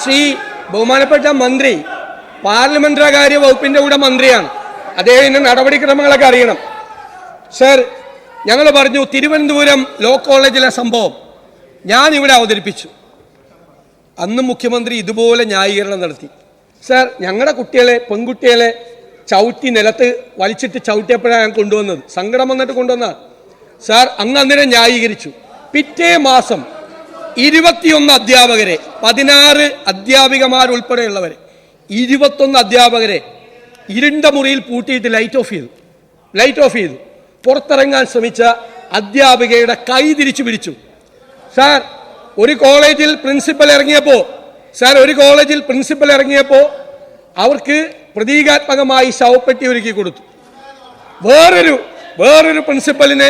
Shri ബഹുമാനപ്പെട്ട മന്ത്രി പാർലമെന്ററികാര്യ വകുപ്പിന്റെ കൂടെ മന്ത്രിയാണ്. അദ്ദേഹത്തിന്റെ നടപടിക്രമങ്ങളൊക്കെ അറിയണം. സർ, ഞങ്ങൾ പറഞ്ഞു തിരുവനന്തപുരം ലോ കോളേജിലെ സംഭവം ഞാൻ ഇവിടെ അവതരിപ്പിച്ചു. അന്ന് മുഖ്യമന്ത്രി ഇതുപോലെ ന്യായീകരണം നടത്തി. സർ, ഞങ്ങളുടെ കുട്ടികളെ പെൺകുട്ടികളെ ചവിട്ടി നിലത്ത് വലിച്ചിട്ട് ചവിട്ടിയപ്പോഴാണ് ഞാൻ കൊണ്ടുവന്നത്. സങ്കടം വന്നിട്ട് കൊണ്ടുവന്നതാണ്. സാർ, അന്നേരം ന്യായീകരിച്ചു. പിറ്റേ മാസം 21 അധ്യാപകരെ, 16 അധ്യാപികമാരുൾപ്പെടെയുള്ളവരെ 21 അധ്യാപകരെ ഇരുണ്ട മുറിയിൽ പൂട്ടിയിട്ട് ലൈറ്റ് ഓഫ് ചെയ്തു. പുറത്തിറങ്ങാൻ ശ്രമിച്ച അധ്യാപികയുടെ കൈ തിരിച്ചു പിടിച്ചു. സാർ, ഒരു കോളേജിൽ പ്രിൻസിപ്പൽ ഇറങ്ങിയപ്പോൾ അവർക്ക് പ്രതീകാത്മകമായി ശവപ്പെട്ടി ഒരുക്കി കൊടുത്തു. വേറൊരു പ്രിൻസിപ്പലിന്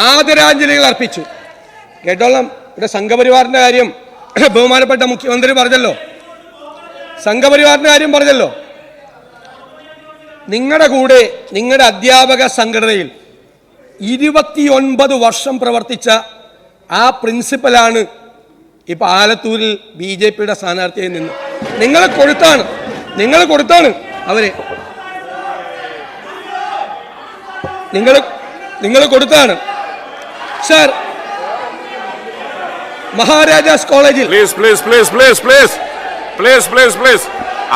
ആദരാഞ്ജലികൾ അർപ്പിച്ചു. കേട്ടോളാം, ഇവിടെ സംഘപരിവാറിന്റെ കാര്യം ബഹുമാനപ്പെട്ട മുഖ്യമന്ത്രി പറഞ്ഞല്ലോ. നിങ്ങളുടെ കൂടെ നിങ്ങളുടെ അധ്യാപക സംഘടനയിൽ 29 വർഷം പ്രവർത്തിച്ച ആ പ്രിൻസിപ്പലാണ് ഇപ്പൊ ആലത്തൂരിൽ BJPയുടെ സ്ഥാനാർത്ഥിയായി നിന്ന്. നിങ്ങൾ കൊടുത്താണ് അവരെ, നിങ്ങൾ കൊടുത്താണ്. സർ, മഹാരാജാസ് കോളേജിൽ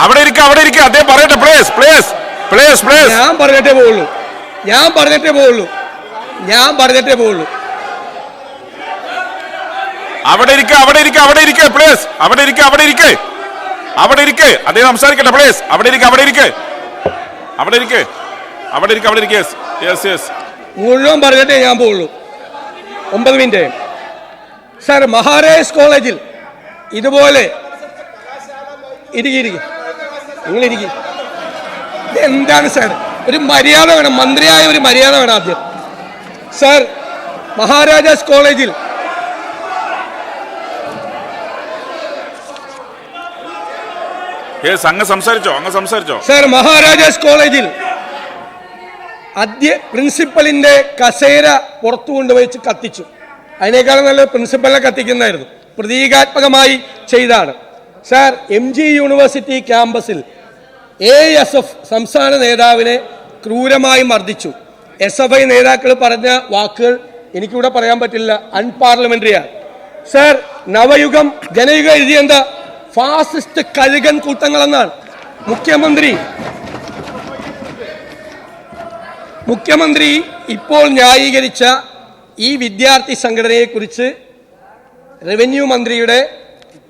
അവിടെ ഇരിക്കുക അദ്ദേഹം പറയട്ടെ. ഞാൻ പറഞ്ഞിട്ടേ പോവുള്ളൂ. അവിടെ ഇരിക്കെ അദ്ദേഹം സംസാരിക്കട്ടെ. പ്ലീസ് അവിടെ ഇരിക്കെ. മുഴുവൻ പറഞ്ഞിട്ടേ ഞാൻ പോവുള്ളൂ. 9 മിനിറ്റ്. സാർ, മഹാരാജാസ് കോളേജിൽ ഇതുപോലെ നിങ്ങളിരിക്കും. എന്താണ് സാർ, ഒരു മര്യാദ വേണം, മന്ത്രിയായ ഒരു മര്യാദ വേണം ആദ്യം. സാർ, മഹാരാജാസ് കോളേജിൽ അങ്ങ് സംസാരിച്ചോ. സാർ, മഹാരാജാസ് കോളേജിൽ പ്രിൻസിപ്പലിന്റെ കസേര പുറത്തു കൊണ്ടുപോയി കത്തിച്ചു. അതിനേക്കാളും നല്ല പ്രിൻസിപ്പലിനെ കത്തിക്കുന്നതായിരുന്നു. പ്രതീകാത്മകമായി ചെയ്താണ്. സാർ, MG യൂണിവേഴ്സിറ്റി ക്യാമ്പസിൽ ASF സംസ്ഥാന നേതാവിനെ ക്രൂരമായി മർദ്ദിച്ചു. SFI നേതാക്കൾ പറഞ്ഞ വാക്കുകൾ എനിക്കിവിടെ പറയാൻ പറ്റില്ല, അൺപാർലമെന്ററിയാണ്. സാർ, ജനയുഗം എഴുതിയെന്താ? ഫാസിസ്റ്റ് കഴുകൻ കൂട്ടങ്ങളെന്നാണ്. മുഖ്യമന്ത്രി ഇപ്പോൾ ന്യായീകരിച്ച ഈ വിദ്യാർത്ഥി സംഘടനയെക്കുറിച്ച് റവന്യൂ മന്ത്രിയുടെ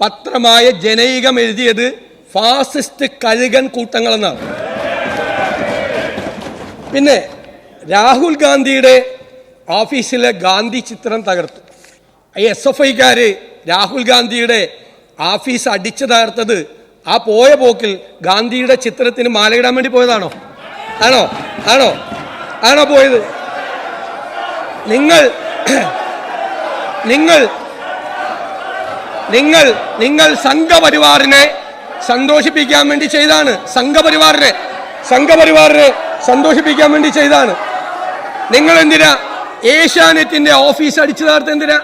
പത്രമായ ജനയുഗം എഴുതിയത് ഫാസിസ്റ്റ് കഴുകൻ കൂട്ടങ്ങളെന്നാണ്. പിന്നെ രാഹുൽ ഗാന്ധിയുടെ ഓഫീസിലെ ഗാന്ധി ചിത്രം തകർത്തു. ഈ SFIക്കാര് രാഹുൽ ഗാന്ധിയുടെ ഓഫീസ് അടിച്ചു തകർത്തത് ആ പോയ പോക്കിൽ ഗാന്ധിയുടെ ചിത്രത്തിന് മാലയിടാൻ വേണ്ടി പോയതാണോ? ആണോ പോയത്? നിങ്ങൾ സംഘപരിവാറിനെ സന്തോഷിപ്പിക്കാൻ വേണ്ടി ചെയ്താണ്. സംഘപരിവാറിനെ സന്തോഷിപ്പിക്കാൻ വേണ്ടി ചെയ്താണ്. നിങ്ങൾ എന്തിനാ ഏഷ്യാനെറ്റിന്റെ ഓഫീസ് അടിച്ചു തകർത്ത്? എന്തിനാ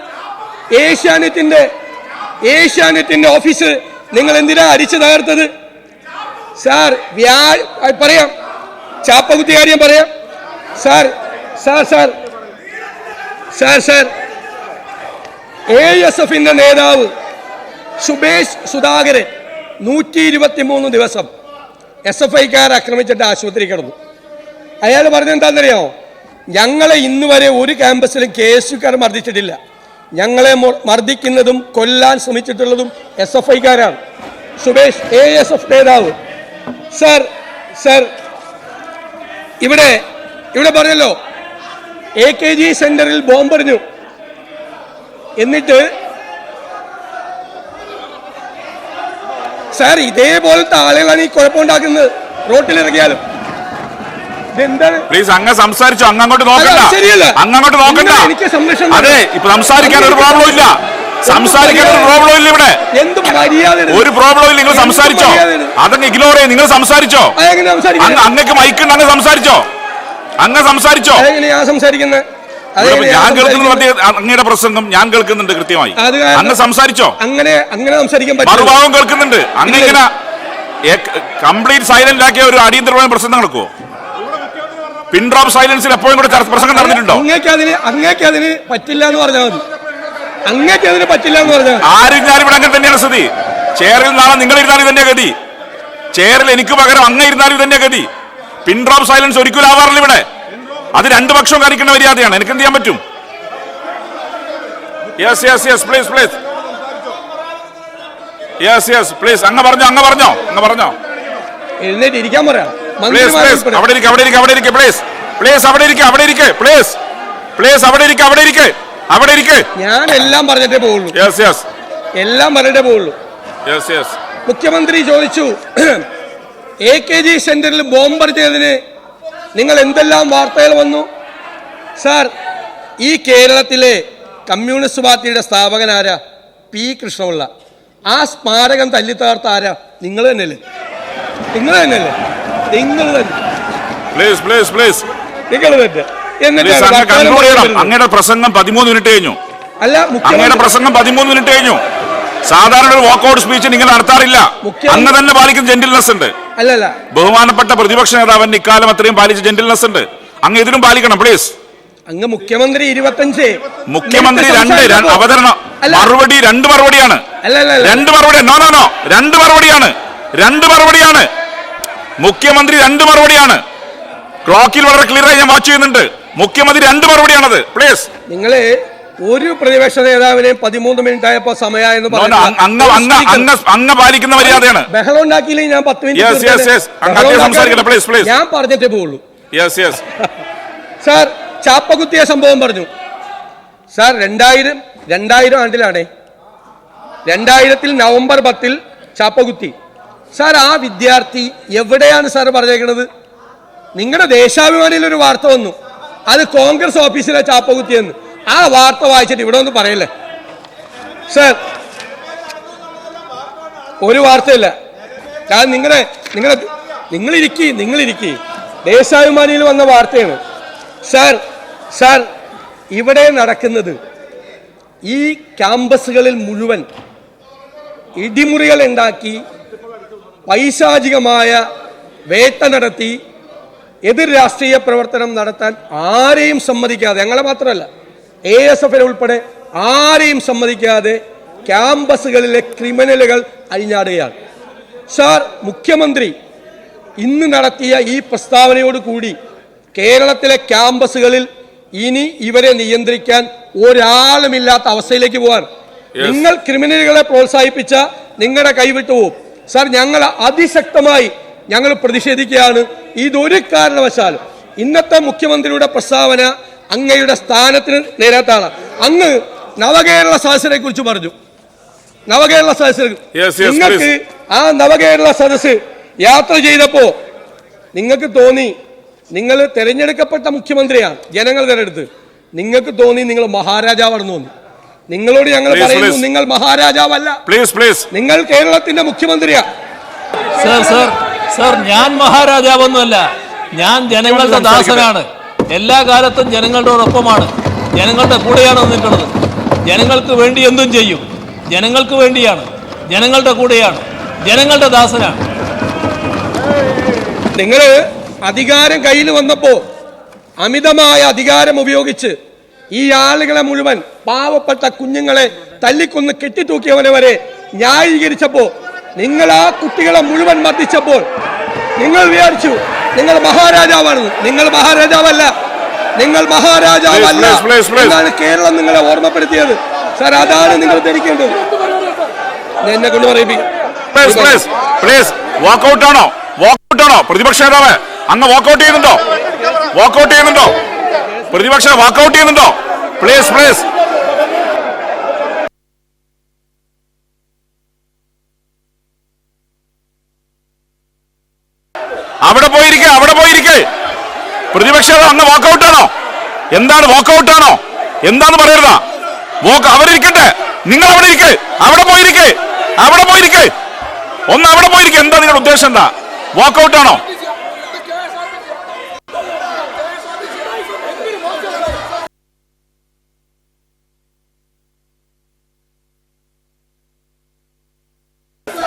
ഏഷ്യാനെറ്റിന്റെ ഓഫീസ് നിങ്ങൾ എന്തിനാ അടിച്ചു തകർത്തത്? സാർ, പറയാം, ചാപ്പകുത്തി കാര്യം പറയാം. സാർ ASFന്റെ നേതാവ് സുബേഷ് സുധാകരൻ 123 ദിവസം SFIക്കാർ ആക്രമിച്ചിട്ട് ആശുപത്രി കിടന്നു. അയാൾ പറഞ്ഞെന്താണെന്നറിയാമോ? ഞങ്ങളെ ഇന്ന് വരെ ഒരു ക്യാമ്പസിലും KSUക്കാർ മർദ്ദിച്ചിട്ടില്ല. ഞങ്ങളെ മർദ്ദിക്കുന്നതും കൊല്ലാൻ ശ്രമിച്ചിട്ടുള്ളതും SFIക്കാരാണ്. സുബേഷ്, ASF നേതാവ്. സാർ, ഇവിടെ പറഞ്ഞല്ലോ AKG സെന്ററിൽ ബോംബെറിഞ്ഞു. എന്നിട്ട് സാർ, ഇതേപോലത്തെ ആളുകളാണ് ഈ കുഴപ്പമുണ്ടാക്കുന്നത് റോട്ടിലിറങ്ങിയാലും. പ്ലീസ്, അങ്ങ് സംസാരിച്ചോ. അങ്ങോട്ട് നോക്കണ്ട. എനിക്ക് സംരക്ഷണം. അതെ, ഇപ്പൊ സംസാരിക്കാൻ ഒരു പ്രോബ്ലം ഇല്ല. ഇവിടെ എന്ത് മര്യാദ, ഒരു പ്രോബ്ലം ഇല്ല. നിങ്ങൾ സംസാരിച്ചോ. അതങ്ങ് ഇഗ്നോർ ചെയ്യും. നിങ്ങൾ സംസാരിച്ചോ. അങ്ങക്ക് മൈക്കുണ്ട്. അങ്ങ് സംസാരിച്ചോ. എങ്ങനെയാ സംസാരിക്കുന്നത്? ഞാൻ കേൾക്കുന്നത് അങ്ങയുടെ പ്രസംഗം ഞാൻ കേൾക്കുന്നുണ്ട് കൃത്യമായി. അങ്ങ് സംസാരിച്ചോ? അങ്ങനെ സംസാരിക്കാൻ പറ്റില്ല. മറുഭാഗം കേൾക്കുന്നുണ്ട്. അങ്ങനെ ഇങ്ങനെ കംപ്ലീറ്റ് സൈലന്റ് ആക്കിയ ഒരു അടിയന്തരമായ പ്രസംഗം നടക്കുമോ? പിൻ ഡ്രോപ്പ് സൈലൻസിൽ എപ്പോഴും കൂടെ പ്രസംഗം നടന്നിട്ടുണ്ടോ? അങ്ങേക്ക് അതിന് പറ്റില്ല എന്ന് പറഞ്ഞാൽ മതി. അങ്ങേക്ക് അതിന് പറ്റില്ല എന്ന് പറഞ്ഞാൽ ആരും ഞാനും ഇവിടെ അങ്ങനെ തന്നെയാണ് സ്ഥിതി. ചെയറിൽ നാളെ നിങ്ങൾ ഇരുന്നാലും തന്നെ ഗതി. ചെയറിൽ എനിക്ക് പകരം അങ്ങ് ഇരുന്നാലും തന്നെ ഗതി. പിൻ ഡ്രോപ്പ് സൈലൻസ് ഒരിക്കലും ആവാറില്ല ഇവിടെ. അത് രണ്ടു പക്ഷവും കാണിക്കേണ്ട മര്യാദയാണ്. എനിക്ക് എന്ത് ചെയ്യാൻ പറ്റും? പ്ലീസ് അങ്ങ് പറഞ്ഞോ. എഴുന്നേറ്റ് ഇരിക്കാൻ പറയാം. ഞാൻ എല്ലാം പറഞ്ഞിട്ടേ പോകുള്ളൂ. മുഖ്യമന്ത്രി ചോദിച്ചു, AKG സെന്ററിൽ ബോംബർ ചെയ്തതിന് നിങ്ങൾ എന്തെല്ലാം വാർത്തകൾ വന്നു? സാർ, ഈ കേരളത്തിലെ കമ്മ്യൂണിസ്റ്റ് പാർട്ടിയുടെ സ്ഥാപകനാരാ? P. കൃഷ്ണപിള്ള. ആ സ്മാരകം തല്ലിത്തകർത്ത ആരാ? നിങ്ങൾ തന്നെയല്ലേ? നിങ്ങൾ തന്നെ. അങ്ങയുടെ പ്രസംഗം 13 മിനിറ്റ് കഴിഞ്ഞു. അല്ല, അങ്ങയുടെ പ്രസംഗം 13 മിനിറ്റ് കഴിഞ്ഞു. സാധാരണ ഒരു വാക്കൌട്ട് സ്പീച്ച് നിങ്ങൾ നടത്താറില്ല. അങ്ങ് തന്നെ പാലിക്കുന്ന ജെന്റിൽനെസ് ഉണ്ട്. അല്ലല്ല, ബഹുമാനപ്പെട്ട പ്രതിപക്ഷ നേതാവിന് ഇക്കാലം അത്രയും പാലിച്ച ജെന്റിൽനെസ് ഉണ്ട്. അങ്ങ് ഇതിനും പാലിക്കണം പ്ലീസ്. അങ്ങ് മുഖ്യമന്ത്രി 25, മുഖ്യമന്ത്രി 2 അവതരണം മറുപടി 2 മറുപടിയാണ്. 2 മറുപടി. നോ 2 മറുപടിയാണ്. 2 മറുപടിയാണ്. മുഖ്യമന്ത്രി 2 മറുപടിയാണ്. ക്ലോക്കിൽ വളരെ ക്ലിയർ ആയി ഞാൻ വാച്ച് ചെയ്യുന്നുണ്ട്. മുഖ്യമന്ത്രി 2 മറുപടിയാണത്. പ്ലീസ്. നിങ്ങള് ഒരു പ്രതിപക്ഷ നേതാവിനെ 13 മിനിറ്റ് ആയപ്പോ സമയമായെന്ന് പറഞ്ഞു. അങ്ങ് പാലിക്കുന്ന മര്യാദയാണ്. ബഹളം ഉണ്ടാക്കിയില്ലെങ്കിൽ ഞാൻ 10 മിനിറ്റ് ഞാൻ പറഞ്ഞിട്ടേ പോവുള്ളൂ. സാർ, ചാപ്പകുത്തിയ സംഭവം പറഞ്ഞു. സാർ, 2000 ആണ്ടിലാണേ. 2000 നവംബർ 10 ചാപ്പകുത്തി. സാർ, ആ വിദ്യാർത്ഥി എവിടെയാണ് സാർ പറഞ്ഞേക്കുന്നത്? നിങ്ങളുടെ ദേശാഭിമാനിയിൽ ഒരു വാർത്ത വന്നു, അത് കോൺഗ്രസ് ഓഫീസിലെ ചാപ്പകുത്തിയെന്ന്. ആ വാർത്ത വായിച്ചിട്ട് ഇവിടെ ഒന്ന് പറയല്ലേ സാർ? ഒരു വാർത്തയില്ല. കാരണം നിങ്ങളിരിക്കി ദേശാഭിമാനിയിൽ വന്ന വാർത്തയാണ്. സാർ, ഇവിടെ നടക്കുന്നത് ഈ ക്യാമ്പസുകളിൽ മുഴുവൻ ഇടിമുറികൾ ഉണ്ടാക്കി പൈശാചികമായ വേട്ട നടത്തി എതിർ രാഷ്ട്രീയ പ്രവർത്തനം നടത്താൻ ആരെയും സമ്മതിക്കാതെ, ഞങ്ങളെ മാത്രമല്ല ASF ഉൾപ്പെടെ ആരെയും സമ്മതിക്കാതെ ക്യാമ്പസുകളിലെ ക്രിമിനലുകൾ അഴിഞ്ഞാടുകയാണ്. സാർ, മുഖ്യമന്ത്രി ഇന്ന് നടത്തിയ ഈ പ്രസ്താവനയോട് കൂടി കേരളത്തിലെ ക്യാമ്പസുകളിൽ ഇനി ഇവരെ നിയന്ത്രിക്കാൻ ഒരാളുമില്ലാത്ത അവസ്ഥയിലേക്ക് പോകാൻ. നിങ്ങൾ ക്രിമിനലുകളെ പ്രോത്സാഹിപ്പിച്ച നിങ്ങളുടെ കൈവിട്ടു പോകും. സാർ, ഞങ്ങൾ അതിശക്തമായി പ്രതിഷേധിക്കുകയാണ്. ഇതൊരു കാരണവശാലും ഇന്നത്തെ മുഖ്യമന്ത്രിയുടെ പ്രസ്താവന അങ്ങയുടെ സ്ഥാനത്തിന് നേരാത്താണ്. അങ്ങ് നവകേരള സദസ്സിനെ കുറിച്ച് പറഞ്ഞു. നവകേരള സദസ്സിൽ നിങ്ങൾക്ക് ആ നവകേരള സദസ്സ് യാത്ര ചെയ്തപ്പോ നിങ്ങൾക്ക് തോന്നി നിങ്ങൾ തെരഞ്ഞെടുക്കപ്പെട്ട മുഖ്യമന്ത്രിയാണ്, ജനങ്ങൾ തെരഞ്ഞെടുത്ത്. നിങ്ങൾക്ക് തോന്നി നിങ്ങൾ മഹാരാജാവാണെന്ന് തോന്നി. നിങ്ങളോട് ഞങ്ങൾ പറയുന്നു, നിങ്ങൾ മഹാരാജാവല്ല, നിങ്ങൾ കേരളത്തിന്റെ മുഖ്യമന്ത്രിയാണ്. സർ, ഞാൻ മഹാരാജാവൊന്നുമല്ല. ഞാൻ ജനങ്ങളുടെ ദാസനാണ്. എല്ലാ കാലത്തും ജനങ്ങളോടൊപ്പമാണ്, ജനങ്ങളുടെ കൂടെയാണ് നിന്നിട്ടുള്ളത്. ജനങ്ങൾക്ക് വേണ്ടി എന്തും ചെയ്യും. ജനങ്ങൾക്ക് വേണ്ടിയാണ്, ജനങ്ങളുടെ കൂടെയാണ്, ജനങ്ങളുടെ ദാസനാണ്. നിങ്ങൾ അധികാരം കയ്യിൽ വന്നപ്പോ അമിതമായ അധികാരം ഉപയോഗിച്ച് ഈ ആളുകളെ മുഴുവൻ, പാവപ്പെട്ട കുഞ്ഞുങ്ങളെ തല്ലിക്കൊന്ന് കെട്ടിത്തൂക്കിയവനെ വരെ ന്യായീകരിച്ചപ്പോ, നിങ്ങൾ ആ കുട്ടികളെ മുഴുവൻ മർദ്ദിച്ചപ്പോൾ നിങ്ങൾ വിചാരിച്ചു നിങ്ങൾ മഹാരാജാവാണെന്ന്. നിങ്ങൾ മഹാരാജാവല്ല, നിങ്ങൾ മഹാരാജാവല്ല എന്നാണ് കേരളം നിങ്ങളെ ഓർമ്മപ്പെടുത്തിയത്. സാർ, അതാണ് നിങ്ങൾ ധരിക്കേണ്ടത്. എന്നെ കൊണ്ട് പറയിപ്പിക്കും. പ്രതിപക്ഷ നേതാവ് അങ്ങ് വാക്കൗട്ട് ചെയ്യുന്നുണ്ടോ? പ്രതിപക്ഷ വാക്കൗട്ട് ചെയ്യുന്നുണ്ടോ? പ്ലീസ്. അവിടെ പോയിരിക്കെ പ്രതിപക്ഷ അങ്ങ് വാക്കൗട്ടാണോ? എന്താണ് വാക്കൗട്ടാണോ? എന്താന്ന് പറയരുതാ. അവരിരിക്കട്ടെ, നിങ്ങൾ അവിടെ പോയിരിക്കെ. ഒന്ന് അവിടെ പോയിരിക്കെ. എന്താ നിങ്ങളുടെ ഉദ്ദേശം? എന്താ? വാക്കൗട്ടാണോ?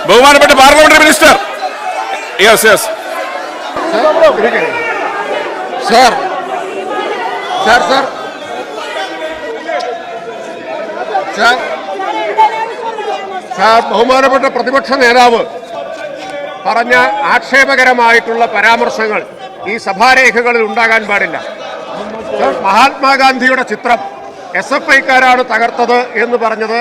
ബഹുമാനപ്പെട്ട parliamentary minister. Yes yes sir sir sir sir sir ബഹുമാനപ്പെട്ട പ്രതിപക്ഷ നേതാവ് പറഞ്ഞ ആക്ഷേപകരമായിട്ടുള്ള പരാമർശങ്ങൾ ഈ സഭാരേഖകളിൽ ഉണ്ടാകാൻ പാടില്ല. മഹാത്മാഗാന്ധിയുടെ ചിത്രം SFIക്കാരാണ് തകർത്തത് എന്ന് പറഞ്ഞത്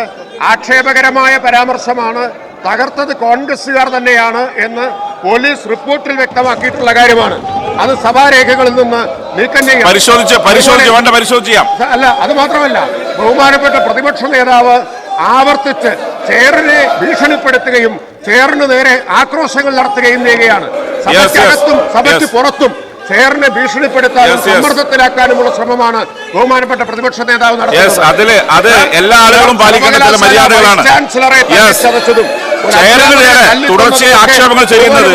ആക്ഷേപകരമായ പരാമർശമാണ്. തകർത്തത് കോൺഗ്രസുകാർ തന്നെയാണ് എന്ന് പോലീസ് റിപ്പോർട്ടിൽ വ്യക്തമാക്കിയിട്ടുള്ള കാര്യമാണ്. അത് സഭാരേഖകളിൽ നിന്ന് നീക്കം ചെയ്യാം. അല്ല, അത് മാത്രമല്ല, ബഹുമാനപ്പെട്ട പ്രതിപക്ഷ നേതാവ് ആവർത്തിച്ച് ചെയറിനെ ഭീഷണിപ്പെടുത്തുകയും ചെയറിന് നേരെ ആക്രോശങ്ങൾ നടത്തുകയും ചെയ്യുകയാണ്. സഭയ്ക്കകത്തും സഭയ്ക്ക് പുറത്തും ചെയറിനെ ഭീഷണിപ്പെടുത്താനും സമ്മർദ്ദത്തിലാക്കാനുമുള്ള ശ്രമമാണ് ബഹുമാനപ്പെട്ട പ്രതിപക്ഷ നേതാവ് നടത്തുന്നത്. എല്ലാ ആളുകളും പാലിക്കേണ്ട ചില മര്യാദകളാണ്. തുടർച്ചയായി ആക്ഷേപങ്ങൾ ചെയ്യുന്നത്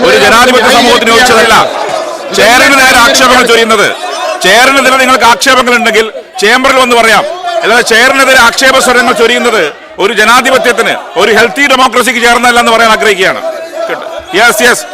ഒരു ജനാധിപത്യ സമൂഹത്തിന് യോജിച്ചതല്ല. ചെയറിന് നേരെ ആക്ഷേപങ്ങൾ ചൊരിയുന്നത്, ചെയറിനെതിരെ നിങ്ങൾക്ക് ആക്ഷേപങ്ങൾ ഉണ്ടെങ്കിൽ ചേംബറിൽ വന്ന് പറയാം. അല്ലാതെ ചെയറിനെതിരെ ആക്ഷേപ സ്വരങ്ങൾ ചൊരിയുന്നത് ഒരു ജനാധിപത്യത്തിന്, ഒരു ഹെൽത്തി ഡെമോക്രസിക്ക് ചേർന്നല്ല എന്ന് പറയാൻ ആഗ്രഹിക്കുകയാണ്. Yes yes